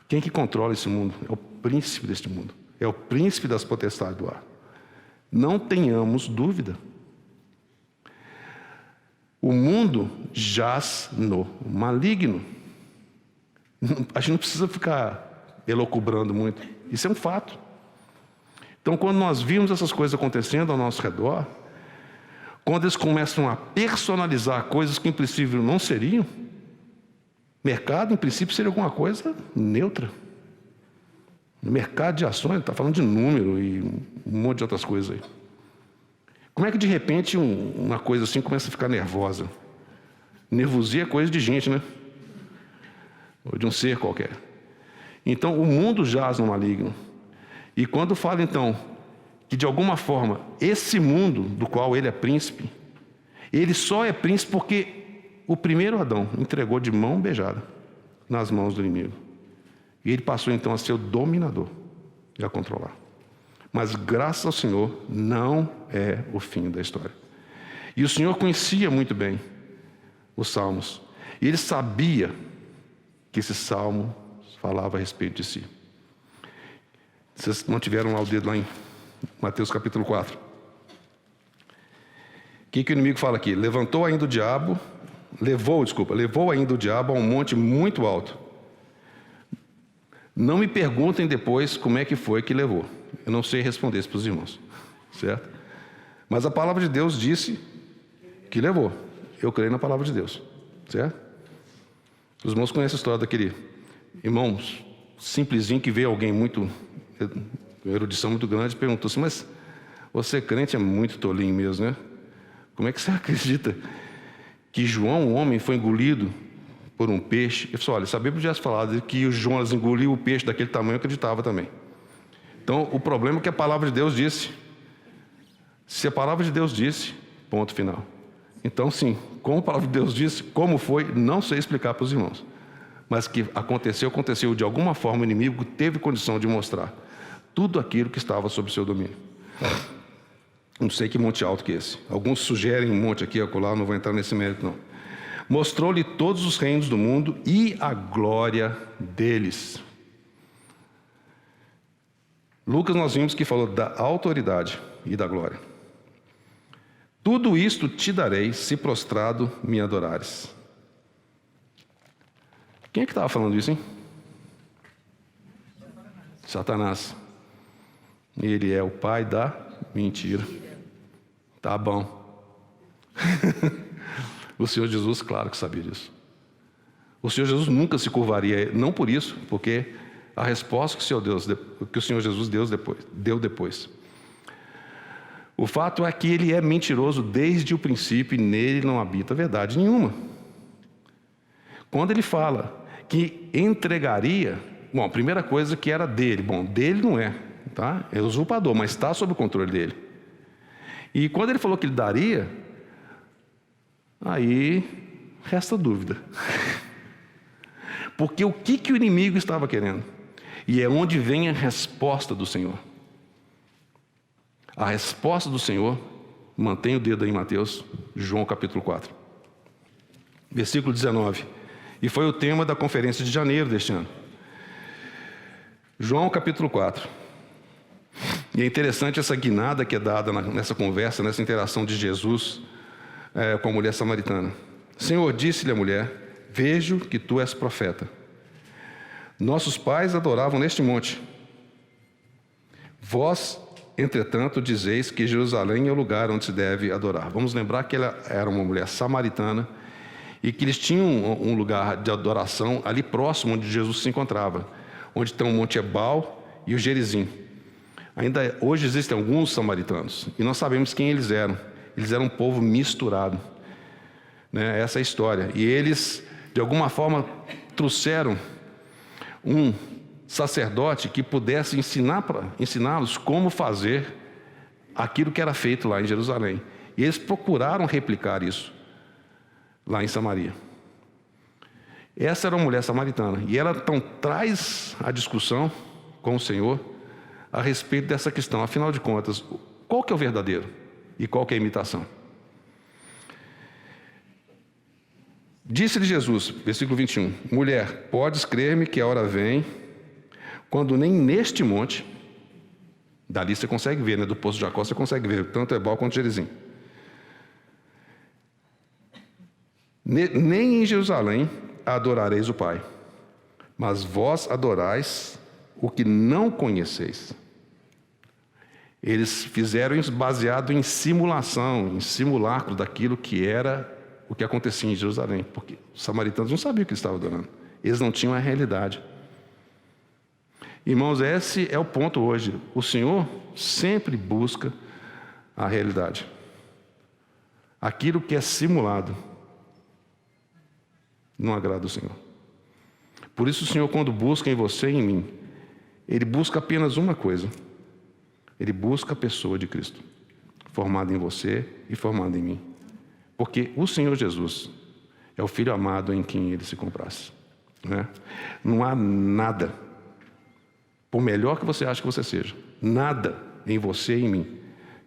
Quem que controla esse mundo? É o príncipe deste mundo. É o príncipe das potestades do ar. Não tenhamos dúvida. O mundo jaz no maligno. A gente não precisa ficar elocubrando muito. Isso é um fato. Então, quando nós vimos essas coisas acontecendo ao nosso redor, quando eles começam a personalizar coisas que em princípio não seriam, mercado em princípio seria alguma coisa neutra. No mercado de ações, está falando de número e um monte de outras coisas aí. Como é que de repente uma coisa assim começa a ficar nervosa? Nervosia é coisa de gente, né? Ou de um ser qualquer. Então, o mundo jaz no maligno. E quando fala, então, que de alguma forma, esse mundo do qual ele é príncipe, ele só é príncipe porque o primeiro Adão entregou de mão beijada nas mãos do inimigo. E ele passou, então, a ser o dominador e a controlar. Mas, graças ao Senhor, não é o fim da história. E o Senhor conhecia muito bem os salmos. E ele sabia que esse salmo falava a respeito de si. Vocês não tiveram lá o dedo lá em Mateus capítulo 4. O que o inimigo fala aqui? Levou ainda o diabo a um monte muito alto. Não me perguntem depois como é que foi que levou. Eu não sei responder isso para os irmãos, certo? Mas a palavra de Deus disse que levou. Eu creio na palavra de Deus, certo? Os irmãos conhecem a história daquele irmão simplesinho que veio alguém muito, erudição muito grande, e perguntou assim: mas você crente é muito tolinho mesmo, né? Como é que você acredita que João, o homem, foi engolido por um peixe? Eu falei: olha, se a Bíblia tivesse falado que o Jonas engoliu o peixe daquele tamanho, eu acreditava também. Então, o problema é que a palavra de Deus disse. Se a palavra de Deus disse, ponto final. Então, sim, como a palavra de Deus disse, como foi, não sei explicar para os irmãos. Mas que aconteceu de alguma forma, o inimigo teve condição de mostrar tudo aquilo que estava sob seu domínio. Não sei que monte alto que é esse. Alguns sugerem um monte aqui, acolá, não vou entrar nesse mérito, não. Mostrou-lhe todos os reinos do mundo e a glória deles. Lucas, nós vimos que falou da autoridade e da glória. Tudo isto te darei, se prostrado me adorares. Quem é que estava falando isso, hein? Satanás. Ele é o pai da mentira. Tá bom. O Senhor Jesus, claro que sabia disso. O Senhor Jesus nunca se curvaria, não por isso, porque a resposta que o Senhor Jesus deu depois. O fato é que ele é mentiroso desde o princípio e nele não habita verdade nenhuma. Quando ele fala que entregaria, bom, a primeira coisa que era dele, bom, dele não é, tá? É usurpador, mas está sob o controle dele. E quando ele falou que ele daria, aí resta dúvida. Porque o que o inimigo estava querendo? E é onde vem a resposta do Senhor. A resposta do Senhor, mantém o dedo aí em Mateus, João capítulo 4. Versículo 19. E foi o tema da conferência de janeiro deste ano. João capítulo 4. E é interessante essa guinada que é dada nessa conversa, nessa interação de Jesus com a mulher samaritana. Senhor, disse-lhe a mulher: vejo que tu és profeta. Nossos pais adoravam neste monte. Vós, entretanto, dizeis que Jerusalém é o lugar onde se deve adorar. Vamos lembrar que ela era uma mulher samaritana e que eles tinham um lugar de adoração ali próximo onde Jesus se encontrava, onde tem o Monte Ebal e o Gerizim. Ainda hoje existem alguns samaritanos e nós sabemos quem eles eram. Eles eram um povo misturado, né? Essa é a história. E eles, de alguma forma, trouxeram um sacerdote que pudesse ensiná-los como fazer aquilo que era feito lá em Jerusalém. E eles procuraram replicar isso lá em Samaria. Essa era uma mulher samaritana. E ela então traz a discussão com o Senhor a respeito dessa questão. Afinal de contas, qual que é o verdadeiro e qual que é a imitação? Disse-lhe Jesus, versículo 21, mulher, podes crer-me que a hora vem, quando nem neste monte, dali você consegue ver, né? Do Poço de Jacó você consegue ver, tanto Ebal quanto Gerizim. Nem em Jerusalém adorareis o Pai, mas vós adorais o que não conheceis. Eles fizeram isso baseado em simulação, em simulacro daquilo que era o que acontecia em Jerusalém, porque os samaritanos não sabiam o que eles estavam adorando. Eles não tinham a realidade. Irmãos, esse é o ponto hoje. O Senhor sempre busca a realidade. Aquilo que é simulado não agrada o Senhor. Por isso o Senhor, quando busca em você e em mim, Ele busca apenas uma coisa. Ele busca a pessoa de Cristo, formada em você e formada em mim. Porque o Senhor Jesus é o Filho amado em quem Ele se comprasse, né? Não há nada, por melhor que você ache que você seja, nada em você e em mim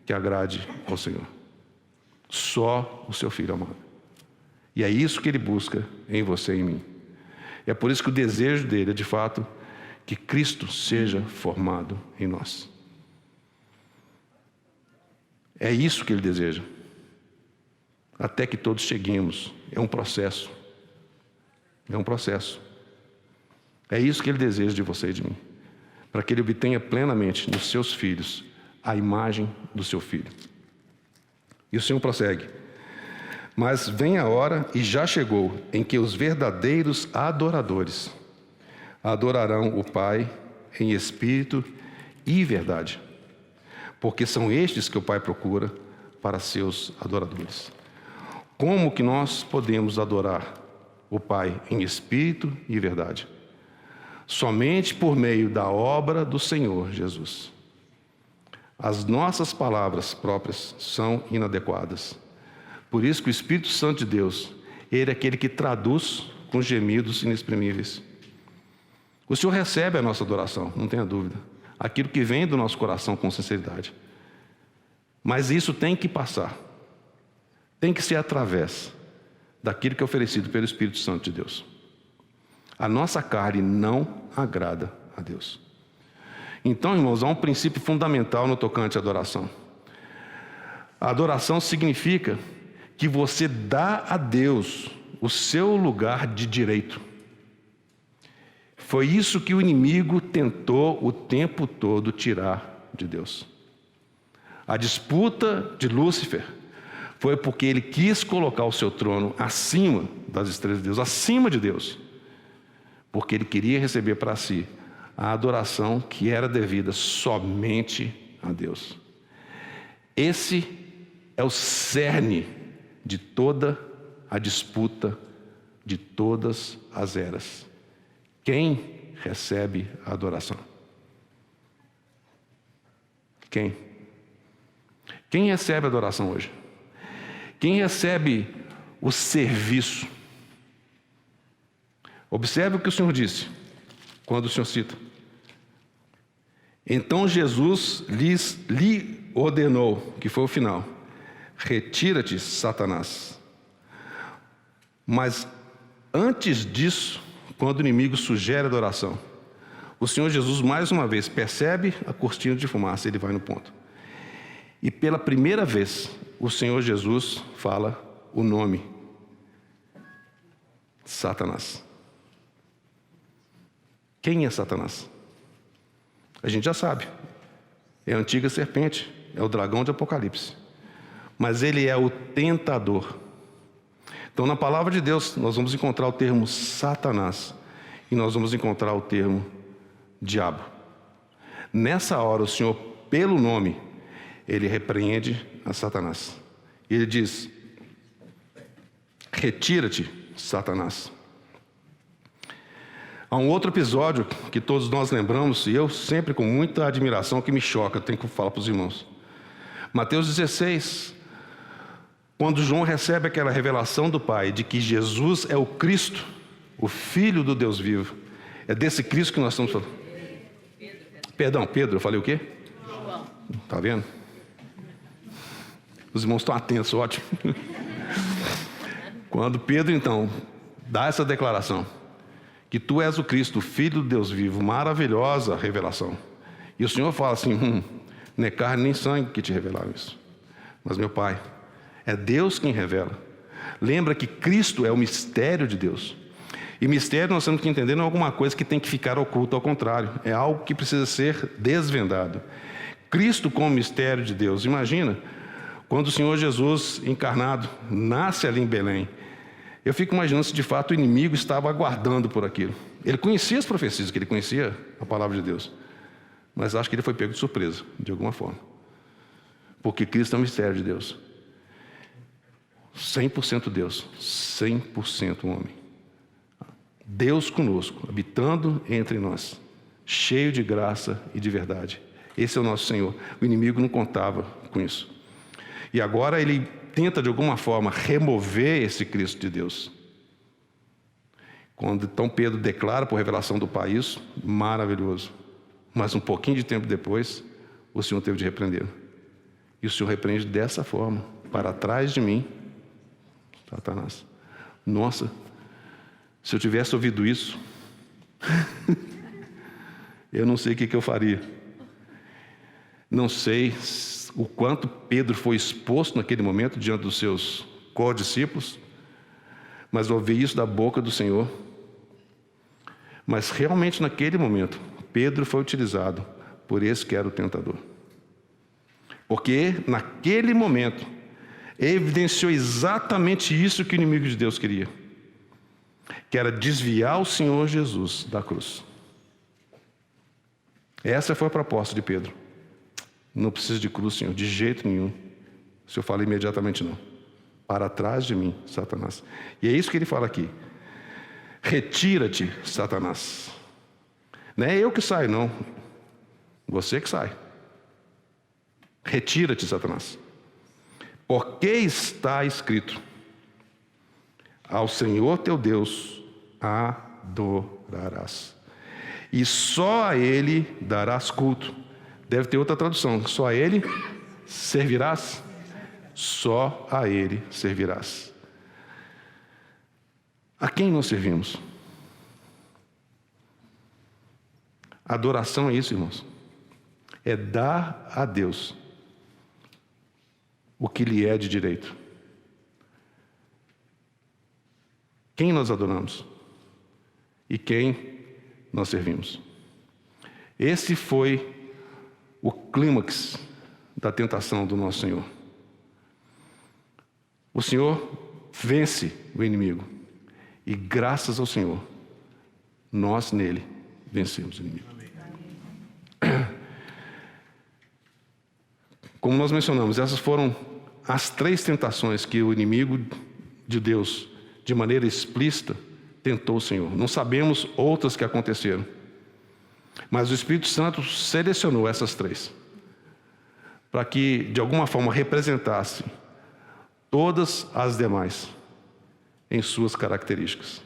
que agrade ao Senhor. Só o seu Filho amado. E é isso que Ele busca em você e em mim. É por isso que o desejo dele é, de fato, que Cristo seja formado em nós. É isso que Ele deseja. Até que todos cheguemos. É um processo. É um processo. É isso que Ele deseja de você e de mim. Para que Ele obtenha plenamente nos seus filhos a imagem do seu Filho. E o Senhor prossegue. Mas vem a hora, e já chegou, em que os verdadeiros adoradores adorarão o Pai em espírito e verdade. Porque são estes que o Pai procura para seus adoradores. Como que nós podemos adorar o Pai em espírito e verdade? Somente por meio da obra do Senhor Jesus. As nossas palavras próprias são inadequadas. Por isso que o Espírito Santo de Deus, Ele é aquele que traduz com gemidos inexprimíveis. O Senhor recebe a nossa adoração, não tenha dúvida. Aquilo que vem do nosso coração com sinceridade. Mas isso tem que passar. Tem que ser através daquilo que é oferecido pelo Espírito Santo de Deus. A nossa carne não agrada a Deus. Então, irmãos, há um princípio fundamental no tocante à adoração. A adoração significa que você dá a Deus o seu lugar de direito. Foi isso que o inimigo tentou o tempo todo tirar de Deus. A disputa de Lúcifer foi porque ele quis colocar o seu trono acima das estrelas de Deus, acima de Deus. Porque ele queria receber para si a adoração que era devida somente a Deus. Esse é o cerne de toda a disputa de todas as eras. Quem recebe a adoração? Quem? Quem recebe a adoração hoje? Quem recebe o serviço? Observe o que o Senhor disse, quando o Senhor cita. Então Jesus lhe ordenou, que foi o final: retira-te, Satanás. Mas antes disso, quando o inimigo sugere adoração, o Senhor Jesus mais uma vez percebe a cortina de fumaça e ele vai no ponto. E pela primeira vez, o Senhor Jesus fala o nome: Satanás. Quem é Satanás? A gente já sabe. É a antiga serpente, é o dragão de Apocalipse. Mas ele é o tentador. Então, na palavra de Deus, nós vamos encontrar o termo Satanás e nós vamos encontrar o termo diabo. Nessa hora, o Senhor, pelo nome, ele repreende a Satanás. E ele diz: retira-te, Satanás. Há um outro episódio que todos nós lembramos, e eu sempre com muita admiração, que me choca, eu tenho que falar para os irmãos. Mateus 16, quando João recebe aquela revelação do Pai de que Jesus é o Cristo, o Filho do Deus vivo. É desse Cristo que nós estamos falando. Pedro, eu falei o quê? João. Está vendo? Os irmãos estão atentos, ótimo. Quando Pedro, então, dá essa declaração, que tu és o Cristo, o Filho do Deus vivo, maravilhosa revelação. E o Senhor fala assim: não é carne nem sangue que te revelaram isso, mas meu Pai. É Deus quem revela. Lembra que Cristo é o mistério de Deus. E mistério nós temos que entender não é alguma coisa que tem que ficar oculto, ao contrário. É algo que precisa ser desvendado. Cristo como mistério de Deus. Imagina, quando o Senhor Jesus encarnado nasce ali em Belém. Eu fico imaginando se de fato o inimigo estava aguardando por aquilo. Ele conhecia as profecias, que ele conhecia a palavra de Deus. Mas acho que ele foi pego de surpresa, de alguma forma. Porque Cristo é o mistério de Deus. 100% Deus, 100% homem. Deus conosco, habitando entre nós, cheio de graça e de verdade. Esse é o nosso Senhor. O inimigo não contava com isso. E agora ele tenta de alguma forma remover esse Cristo de Deus. Quando então Pedro declara por revelação do Pai isso, maravilhoso. Mas um pouquinho de tempo depois, o Senhor teve de repreender. E o Senhor repreende dessa forma. para trás de mim, Satanás. Nossa, se eu tivesse ouvido isso, eu não sei o que eu faria. Não sei o quanto Pedro foi exposto naquele momento diante dos seus co-discípulos, mas ouvi isso da boca do Senhor. Mas realmente naquele momento, Pedro foi utilizado por esse que era o tentador. Porque naquele momento, evidenciou exatamente isso que o inimigo de Deus queria, que era desviar o Senhor Jesus da cruz. Essa foi a proposta de Pedro. Não precisa de cruz, Senhor, de jeito nenhum. O Senhor fala imediatamente não. Para trás de mim, Satanás. E é isso que ele fala aqui. Retira-te, Satanás. Não é eu que saio, não. Você que sai. Retira-te, Satanás. Porque está escrito: ao Senhor teu Deus adorarás, e só a Ele darás culto. Deve ter outra tradução: só a Ele servirás. Só a Ele servirás. A quem nós servimos? Adoração é isso, irmãos. É dar a Deus o que lhe é de direito. Quem nós adoramos? E quem nós servimos? Esse foi o clímax da tentação do nosso Senhor. O Senhor vence o inimigo. E graças ao Senhor, nós nele vencemos o inimigo. Como nós mencionamos, essas foram as 3 tentações que o inimigo de Deus, de maneira explícita, tentou o Senhor. Não sabemos outras que aconteceram. Mas o Espírito Santo selecionou essas 3, para que, de alguma forma, representasse todas as demais em suas características.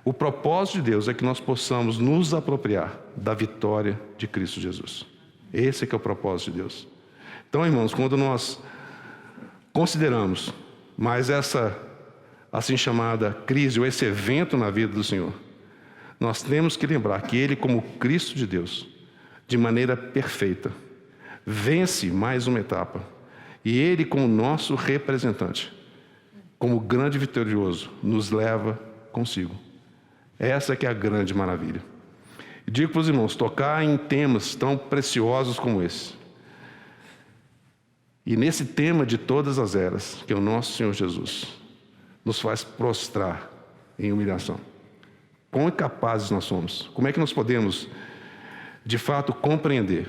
O propósito de Deus é que nós possamos nos apropriar da vitória de Cristo Jesus. Esse é que é o propósito de Deus. Então, irmãos, quando nós consideramos mais essa assim chamada crise, ou esse evento na vida do Senhor, nós temos que lembrar que Ele, como Cristo de Deus, de maneira perfeita, vence mais uma etapa. E Ele, como nosso representante, como grande vitorioso, nos leva consigo. Essa que é a grande maravilha. E digo para os irmãos, tocar em temas tão preciosos como esse, e nesse tema de todas as eras, que é o nosso Senhor Jesus, nos faz prostrar em humilhação. Quão incapazes nós somos. Como é que nós podemos, de fato, compreender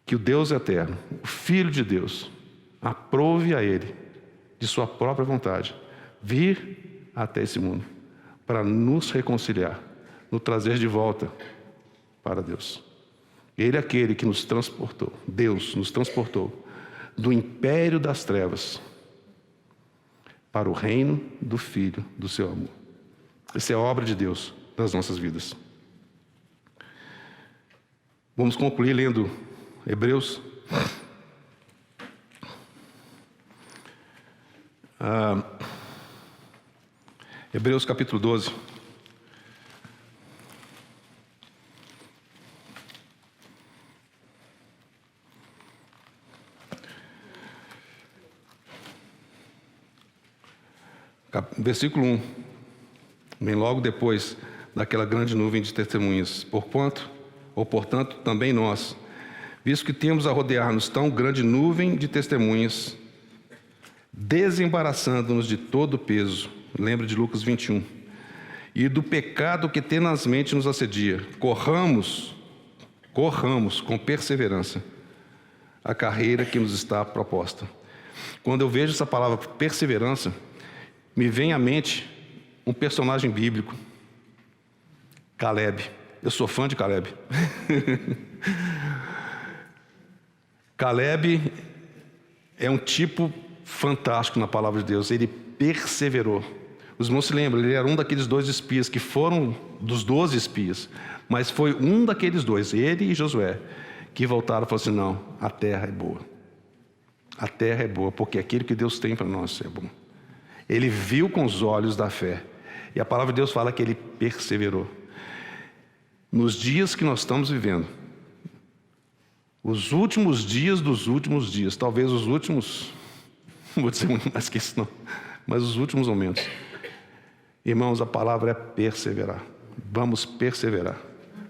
que o Deus eterno, o Filho de Deus, aprove a Ele, de sua própria vontade, vir até esse mundo, para nos reconciliar, nos trazer de volta para Deus. Ele é aquele que nos transportou, Deus nos transportou do império das trevas para o reino do Filho do seu amor. Essa é a obra de Deus nas nossas vidas. Vamos concluir lendo Hebreus. Hebreus capítulo 12. Versículo 1. Bem logo depois daquela grande nuvem de testemunhas. Portanto, também nós, visto que temos a rodear-nos tão grande nuvem de testemunhas, desembaraçando-nos de todo o peso, lembra de Lucas 21, e do pecado que tenazmente nos assedia, corramos com perseverança a carreira que nos está proposta. Quando eu vejo essa palavra perseverança, me vem à mente um personagem bíblico, Caleb. Eu sou fã de Caleb. Caleb é um tipo fantástico na palavra de Deus. Ele perseverou. Os irmãos se lembram, ele era um daqueles 2 espias que foram dos 12 espias, mas foi um daqueles 2, ele e Josué, que voltaram e falaram assim: não, a terra é boa. A terra é boa, porque aquilo que Deus tem para nós é bom. Ele viu com os olhos da fé. E a palavra de Deus fala que ele perseverou. Nos dias que nós estamos vivendo, os últimos dias dos últimos dias, talvez os últimos, não vou dizer muito mais que isso não, mas os últimos momentos. Irmãos, a palavra é perseverar. Vamos perseverar.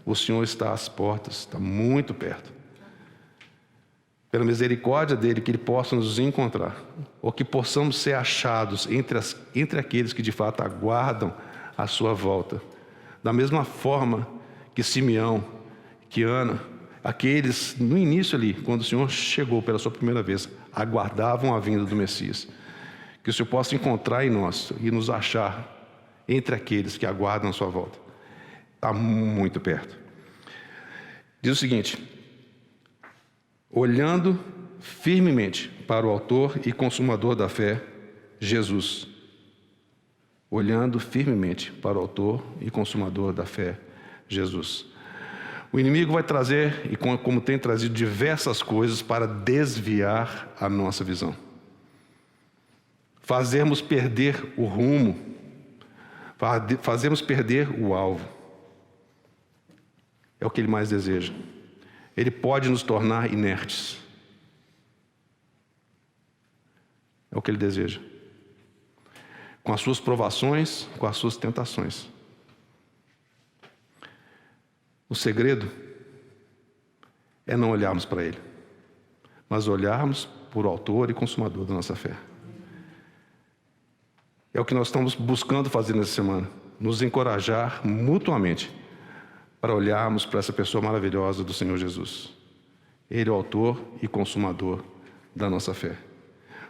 O Senhor está às portas, está muito perto. Pela misericórdia dele, que ele possa nos encontrar, ou que possamos ser achados entre aqueles que de fato aguardam a sua volta. Da mesma forma que Simeão, que Ana, aqueles no início ali, quando o Senhor chegou pela sua primeira vez, aguardavam a vinda do Messias. Que o Senhor possa encontrar em nós e nos achar entre aqueles que aguardam a sua volta. Está muito perto. Diz o seguinte: olhando firmemente para o autor e consumador da fé, Jesus. Olhando firmemente para o autor e consumador da fé, Jesus. O inimigo vai trazer, e como tem trazido, diversas coisas para desviar a nossa visão. Fazermos perder o rumo, fazermos perder o alvo. É o que ele mais deseja. Ele pode nos tornar inertes. É o que ele deseja. Com as suas provações, com as suas tentações. O segredo é não olharmos para ele, mas olharmos por autor e consumador da nossa fé. É o que nós estamos buscando fazer nessa semana. Nos encorajar mutuamente para olharmos para essa pessoa maravilhosa do Senhor Jesus. Ele é o autor e consumador da nossa fé,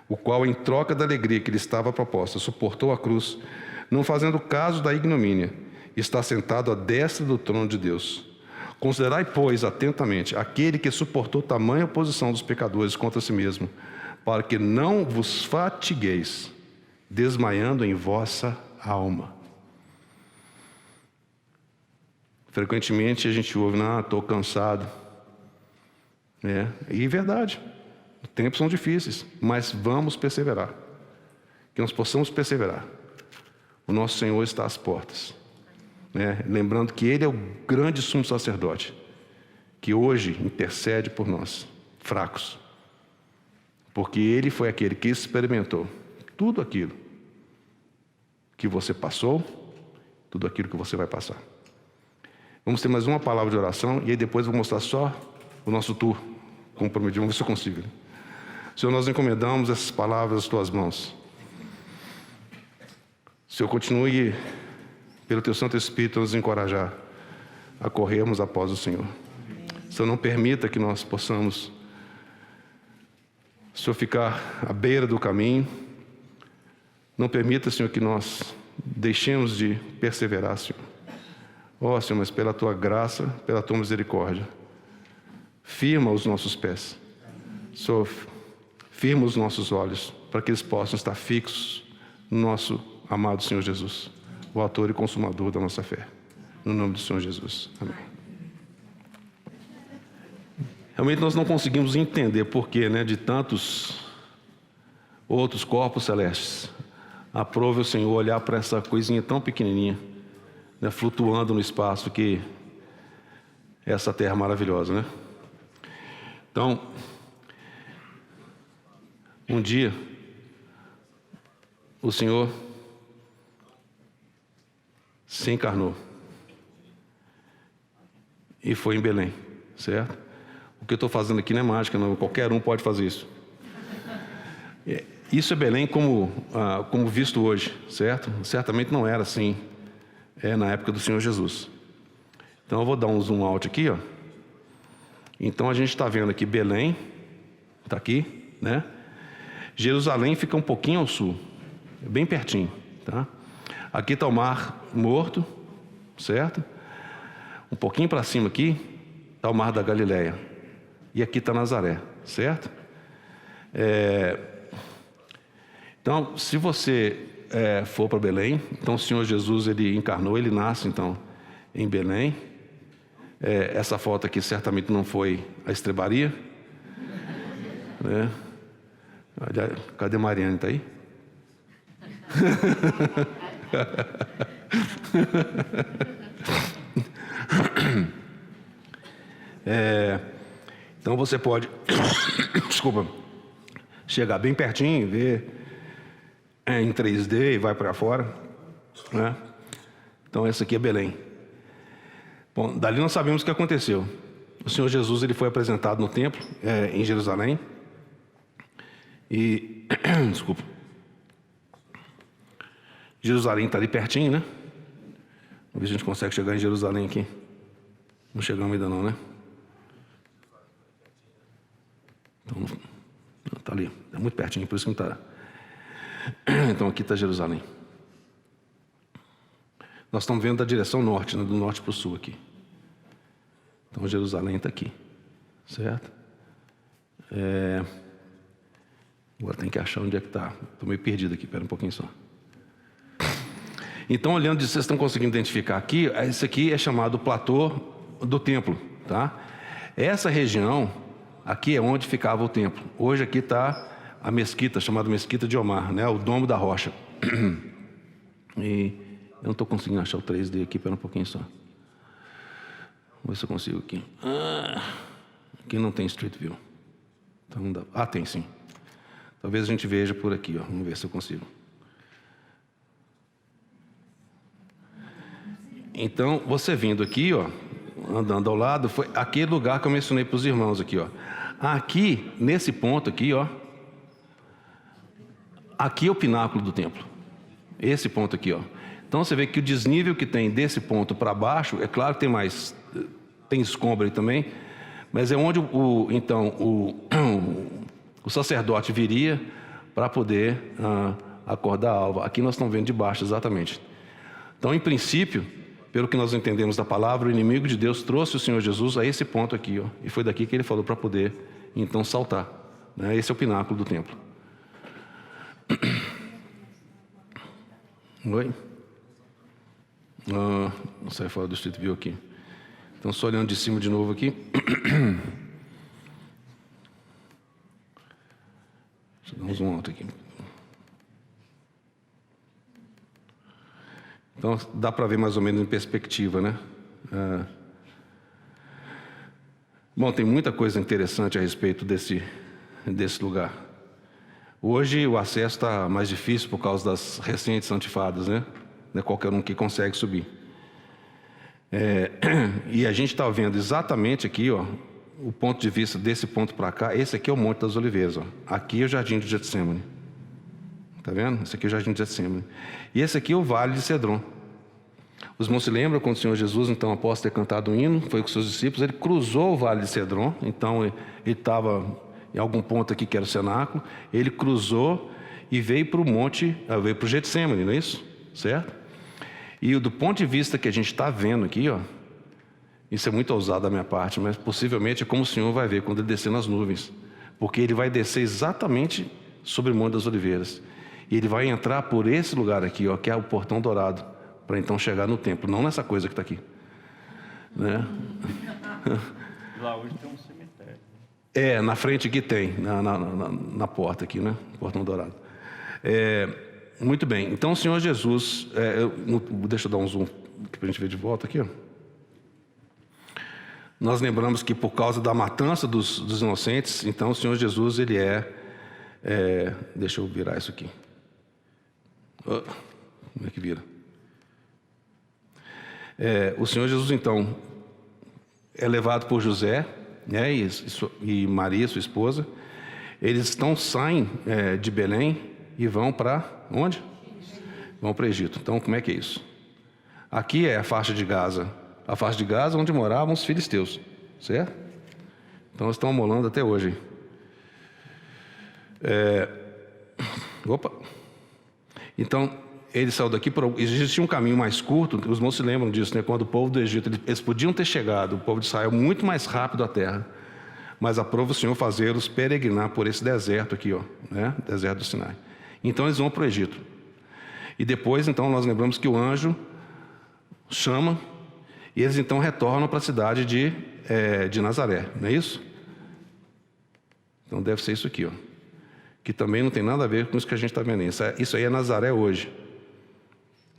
o qual, em troca da alegria que lhe estava proposta, suportou a cruz, não fazendo caso da ignomínia, está sentado à destra do trono de Deus. Considerai, pois, atentamente aquele que suportou tamanha oposição dos pecadores contra si mesmo, para que não vos fatigueis, desmaiando em vossa alma. Frequentemente a gente ouve: não, estou cansado. E é verdade, os tempos são difíceis, mas vamos perseverar. Que nós possamos perseverar. O nosso Senhor está às portas. Lembrando que Ele é o grande sumo sacerdote, que hoje intercede por nós, fracos. Porque Ele foi aquele que experimentou tudo aquilo que você passou, tudo aquilo que você vai passar. Vamos ter mais uma palavra de oração e aí depois eu vou mostrar só o nosso tour comprometido. Vamos ver se eu consigo. Senhor, nós encomendamos essas palavras às Tuas mãos. Senhor, continue, pelo Teu Santo Espírito, a nos encorajar a corrermos após o Senhor. Senhor, não permita que nós possamos, Senhor, ficar à beira do caminho. Não permita, Senhor, que nós deixemos de perseverar, Senhor. Ó, Senhor, mas pela Tua graça, pela Tua misericórdia, firma os nossos pés. Senhor, firma os nossos olhos, para que eles possam estar fixos no nosso amado Senhor Jesus, o autor e consumador da nossa fé. No nome do Senhor Jesus. Amém. Realmente nós não conseguimos entender porquê, de tantos outros corpos celestes. Aprove o Senhor olhar para essa coisinha tão pequenininha, flutuando no espaço, que é essa terra maravilhosa, Então, um dia, o Senhor se encarnou e foi em Belém, certo? O que eu estou fazendo aqui não é mágica, não. Qualquer um pode fazer isso. Isso é Belém como visto hoje, certo? Certamente não era assim na época do Senhor Jesus. Então eu vou dar um zoom out aqui, ó. Então a gente está vendo aqui Belém, está aqui, Jerusalém fica um pouquinho ao sul, bem pertinho, tá? Aqui está o Mar Morto, certo? Um pouquinho para cima aqui está o Mar da Galileia. E aqui está Nazaré, certo? Então, se você for para Belém, então o Senhor Jesus, Ele encarnou, Ele nasce então em Belém. Essa foto aqui certamente não foi a estrebaria, Olha, cadê Mariane? Está aí? Então você pode, desculpa, chegar bem pertinho, ver em 3D e vai para fora, né? Então essa aqui é Belém. Bom, dali nós sabemos o que aconteceu. O Senhor Jesus ele foi apresentado no templo em Jerusalém e desculpa, Jerusalém está ali pertinho, né? Vamos ver se a gente consegue chegar em Jerusalém aqui. Não chegamos ainda não, né? Então, está ali, é muito pertinho, por isso que não está. Então aqui está Jerusalém. Nós estamos vendo da direção norte, né? Do norte para o sul aqui. Então Jerusalém está aqui, certo? Agora tem que achar onde é que está. Estou meio perdido aqui, espera um pouquinho só. Então, olhando, vocês estão conseguindo identificar aqui, esse aqui é chamado platô do templo, tá? Essa região aqui é onde ficava o templo. Hoje aqui está a mesquita, chamada Mesquita de Omar, né? O Domo da Rocha. E eu não estou conseguindo achar o 3D aqui, espera um pouquinho só. Vamos ver se eu consigo aqui. Aqui não tem Street View. Então não dá. Tem sim. Talvez a gente veja por aqui, ó. Vamos ver se eu consigo. Então, você vindo aqui, ó, andando ao lado, foi aquele lugar que eu mencionei para os irmãos aqui, ó. Aqui, nesse ponto aqui, ó. Aqui é o pináculo do templo. Esse ponto aqui, ó. Então você vê que o desnível que tem desse ponto para baixo, é claro que tem mais, tem escombro aí também, mas é onde o sacerdote viria para poder acordar a alva. Aqui nós estamos vendo de baixo, exatamente. Então, em princípio, pelo que nós entendemos da palavra, o inimigo de Deus trouxe o Senhor Jesus a esse ponto aqui, ó, e foi daqui que ele falou para poder, então, saltar. Né? Esse é o pináculo do templo. Oi? Não sai fora do Street View aqui. Então, só olhando de cima de novo aqui. Deixa eu dar um zoom alto aqui. Então, dá para ver mais ou menos em perspectiva, né? Bom, tem muita coisa interessante a respeito desse lugar. Hoje, o acesso está mais difícil por causa das recentes antifadas, né? Não é qualquer um que consegue subir. E a gente está vendo exatamente aqui, ó, o ponto de vista desse ponto para cá. Esse aqui é o Monte das Oliveiras, ó. Aqui é o Jardim de Getsemane. Está vendo? Esse aqui é o Jardim de Getsemane. E esse aqui é o Vale de Cedron. Os irmãos se lembram quando o Senhor Jesus, então, após ter cantado um hino, foi com seus discípulos, ele cruzou o Vale de Cedron. Então, ele estava em algum ponto aqui que era o cenáculo. Ele cruzou e veio para o monte, veio para o Getsemane, não é isso? Certo? E do ponto de vista que a gente está vendo aqui, ó, isso é muito ousado da minha parte, mas possivelmente é como o Senhor vai ver quando ele descer nas nuvens. Porque ele vai descer exatamente sobre o Monte das Oliveiras. E ele vai entrar por esse lugar aqui, ó, que é o Portão Dourado, para então chegar no templo, não nessa coisa que está aqui. Né? Lá hoje tem um cemitério. Na frente aqui tem, na porta aqui, né? Portão Dourado. Muito bem, então o Senhor Jesus, deixa eu dar um zoom para a gente ver de volta aqui, ó. Nós lembramos que por causa da matança dos inocentes, então o Senhor Jesus, ele deixa eu virar isso aqui. Como é que vira? O Senhor Jesus, então, é levado por José, né, e Maria, sua esposa. Eles saem de Belém e vão para onde? Vão para o Egito. Então, como é que é isso? Aqui é a faixa de Gaza. A faixa de Gaza onde moravam os filisteus, certo? Então, eles estão molando até hoje. Então, ele saiu daqui, existia um caminho mais curto, os irmãos se lembram disso, né? Quando o povo do Egito, eles podiam ter chegado, o povo de Israel, muito mais rápido à terra, mas aprova o Senhor fazê-los peregrinar por esse deserto aqui, ó, né? Deserto do Sinai. Então eles vão para o Egito. E depois, então, nós lembramos que o anjo chama, e eles então retornam para a cidade de Nazaré, não é isso? Então deve ser isso aqui, ó. que também não tem nada a ver com isso que a gente está vendo. Isso aí é Nazaré hoje,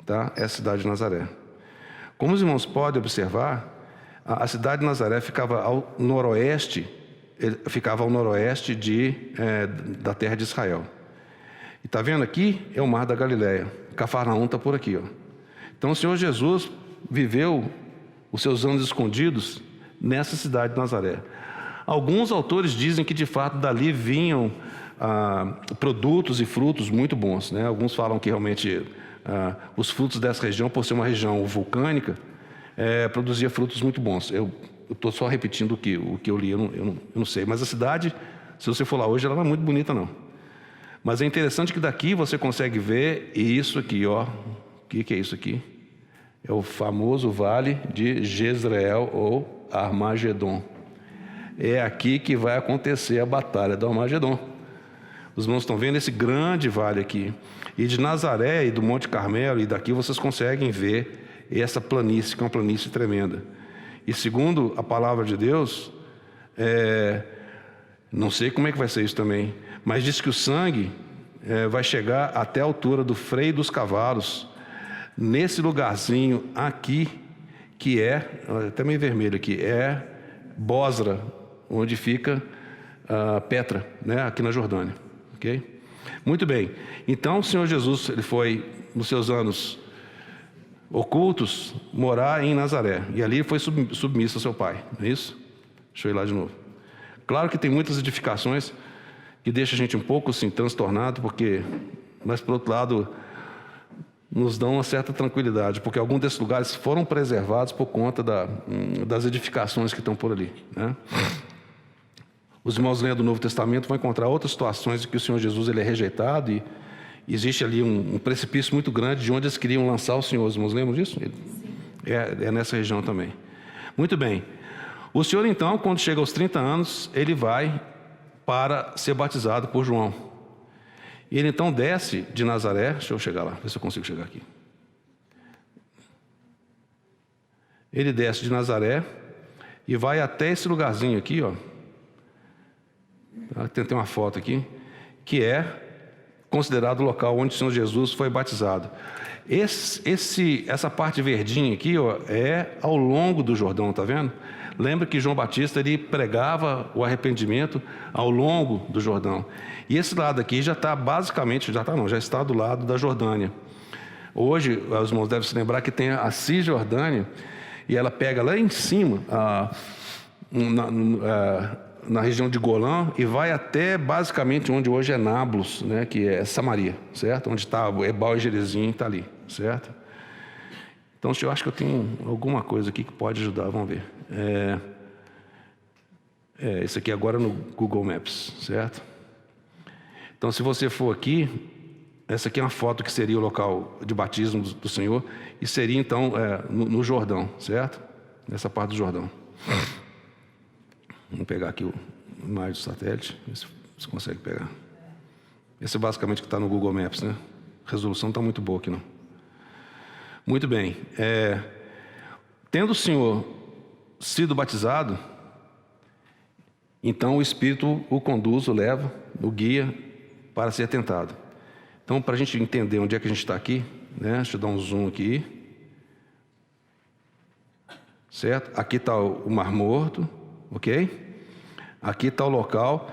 tá? É a cidade de Nazaré. Como os irmãos podem observar, a cidade de Nazaré ficava ao noroeste da terra de Israel. E está vendo aqui? É o Mar da Galileia. Cafarnaum está por aqui, ó. Então o Senhor Jesus viveu os seus anos escondidos nessa cidade de Nazaré. Alguns autores dizem que de fato dali vinham produtos e frutos muito bons, né? Alguns falam que realmente os frutos dessa região, por ser uma região vulcânica, produzia frutos muito bons. Eu estou só repetindo o que eu li, eu não sei. Mas a cidade, se você for lá hoje, ela não é muito bonita, não. Mas é interessante que daqui você consegue ver isso aqui, ó. O que é isso aqui? É o famoso Vale de Jezreel ou Armagedon. É aqui que vai acontecer a batalha do Armagedon. Os irmãos estão vendo esse grande vale aqui. E de Nazaré e do Monte Carmelo, e daqui vocês conseguem ver essa planície, que é uma planície tremenda. E segundo a palavra de Deus, não sei como é que vai ser isso também, mas diz que o sangue vai chegar até a altura do freio dos cavalos, nesse lugarzinho aqui, que até meio vermelho aqui, é Bosra, onde fica Petra, né, aqui na Jordânia. Ok? Muito bem. Então o Senhor Jesus, ele foi, nos seus anos ocultos, morar em Nazaré. E ali foi submisso ao seu pai. Não é isso? Deixa eu ir lá de novo. Claro que tem muitas edificações que deixam a gente um pouco assim, transtornado, mas por outro lado, nos dão uma certa tranquilidade, porque alguns desses lugares foram preservados por conta das edificações que estão por ali, né? Os irmãos lendo o Novo Testamento vão encontrar outras situações em que o Senhor Jesus ele é rejeitado e existe ali um precipício muito grande de onde eles queriam lançar o Senhor. Os irmãos lembram disso? É nessa região também. Muito bem. O Senhor então, quando chega aos 30 anos, ele vai para ser batizado por João. E ele então desce de Nazaré. Deixa eu chegar lá, ver se eu consigo chegar aqui. Ele desce de Nazaré e vai até esse lugarzinho aqui, ó. Tem uma foto aqui, que é considerado o local onde o Senhor Jesus foi batizado. Essa parte verdinha aqui, ó, é ao longo do Jordão, tá vendo? Lembra que João Batista ele pregava o arrependimento ao longo do Jordão. E esse lado aqui já está basicamente, já está do lado da Jordânia. Hoje, os irmãos devem se lembrar que tem a Cisjordânia, e ela pega lá em cima, na região de Golã, e vai até basicamente onde hoje é Nablus, né, que é Samaria, certo? Onde está Ebal e Gerezim, está ali, certo? Então, eu acho que eu tenho alguma coisa aqui que pode ajudar, vamos ver. Isso aqui agora no Google Maps, certo? Então, se você for aqui, essa aqui é uma foto que seria o local de batismo do Senhor, e seria então no Jordão, certo? Nessa parte do Jordão. Vamos pegar aqui o imagem do satélite, ver se você consegue pegar. Esse é basicamente que está no Google Maps, né? A resolução não está muito boa aqui, não. Muito bem. Tendo o Senhor sido batizado, então o Espírito o conduz, o leva, o guia para ser tentado. Então, para a gente entender onde é que a gente está aqui, né? Deixa eu dar um zoom aqui. Certo? Aqui está o Mar Morto. Ok? Aqui está o local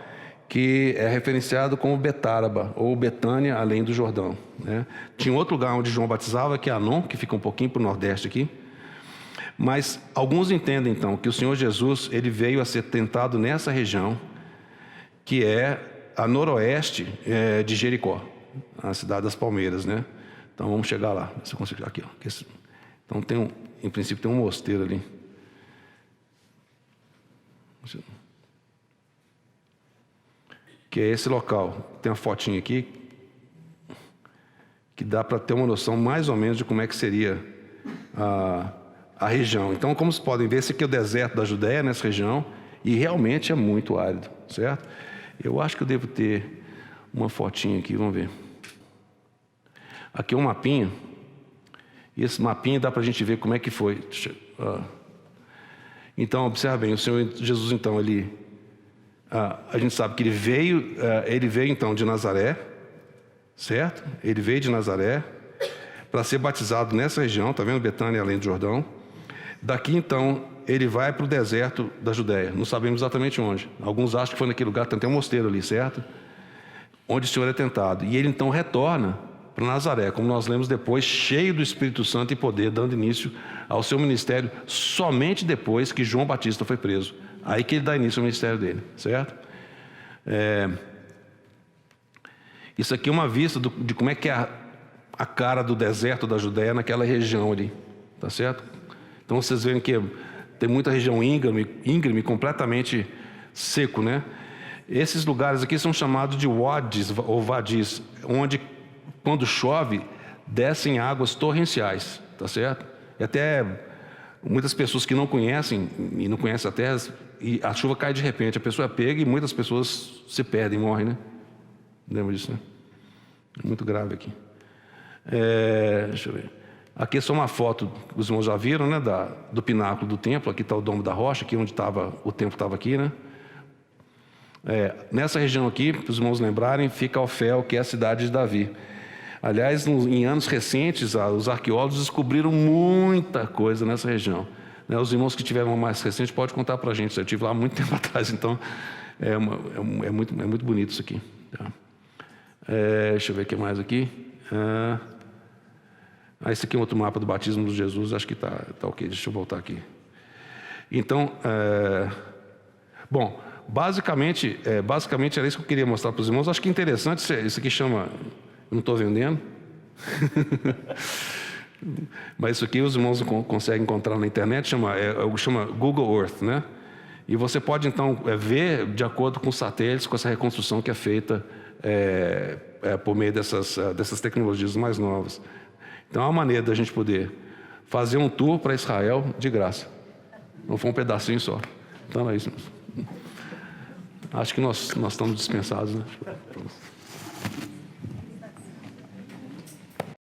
que é referenciado como Betáraba, ou Betânia, além do Jordão, né? Tinha outro lugar onde João batizava, que é Anon, que fica um pouquinho para o nordeste aqui. Mas alguns entendem, então, que o Senhor Jesus ele veio a ser tentado nessa região, que é a noroeste de Jericó, a cidade das palmeiras, né? Então vamos chegar lá, se eu consigo chegar aqui, ó. Então em princípio tem um mosteiro ali. Que é esse local. Tem uma fotinha aqui que dá para ter uma noção mais ou menos de como é que seria a região. Então, como vocês podem ver, esse aqui é o deserto da Judéia, nessa região, e realmente é muito árido, certo? Eu acho que eu devo ter uma fotinha aqui, vamos ver. Aqui é um mapinha, e esse mapinha dá para a gente ver como é que foi. Então, observe bem, o Senhor Jesus, então, ele a gente sabe que ele veio então de Nazaré, certo? Ele veio de Nazaré para ser batizado nessa região, está vendo? Betânia, além do Jordão. Daqui então ele vai para o deserto da Judéia, não sabemos exatamente onde. Alguns acham que foi naquele lugar, tem até um mosteiro ali, certo? Onde o Senhor é tentado. E ele então retorna para Nazaré, como nós lemos depois, cheio do Espírito Santo e poder, dando início ao seu ministério somente depois que João Batista foi preso. Aí que ele dá início ao ministério dele, certo? Isso aqui é uma vista de como é que é a cara do deserto da Judéia naquela região ali, tá certo? Então vocês veem que tem muita região íngreme, completamente seco, né? Esses lugares aqui são chamados de wadis ou vadis, onde quando chove descem águas torrenciais, tá certo? E até muitas pessoas que não conhecem e não conhecem a terra, e a chuva cai de repente, a pessoa pega e muitas pessoas se perdem, morrem, né? Lembra disso, né? Muito grave aqui. Deixa eu ver. Aqui é só uma foto que os irmãos já viram, né? Do pináculo do templo. Aqui está o Domo da Rocha, aqui onde estava o templo, estava aqui, né? Nessa região aqui, para os irmãos lembrarem, fica Ofel, que é a cidade de Davi. Aliás, em anos recentes, os arqueólogos descobriram muita coisa nessa região. Os irmãos que tiveram mais recente podem contar para a gente. Eu estive lá há muito tempo atrás, então é muito bonito isso aqui. Tá? Deixa eu ver o que mais aqui. Esse aqui é outro mapa do batismo de Jesus, acho que está ok. Deixa eu voltar aqui. Então, bom, basicamente era isso que eu queria mostrar para os irmãos. Acho que é interessante, isso aqui chama... Não estou vendendo. Mas isso aqui os irmãos conseguem encontrar na internet, chama Google Earth, né? E você pode então ver de acordo com os satélites, com essa reconstrução que é feita por meio dessas tecnologias mais novas. Então é uma maneira da gente poder fazer um tour para Israel de graça. Não foi um pedacinho só. Então é isso. Acho que nós estamos dispensados, né?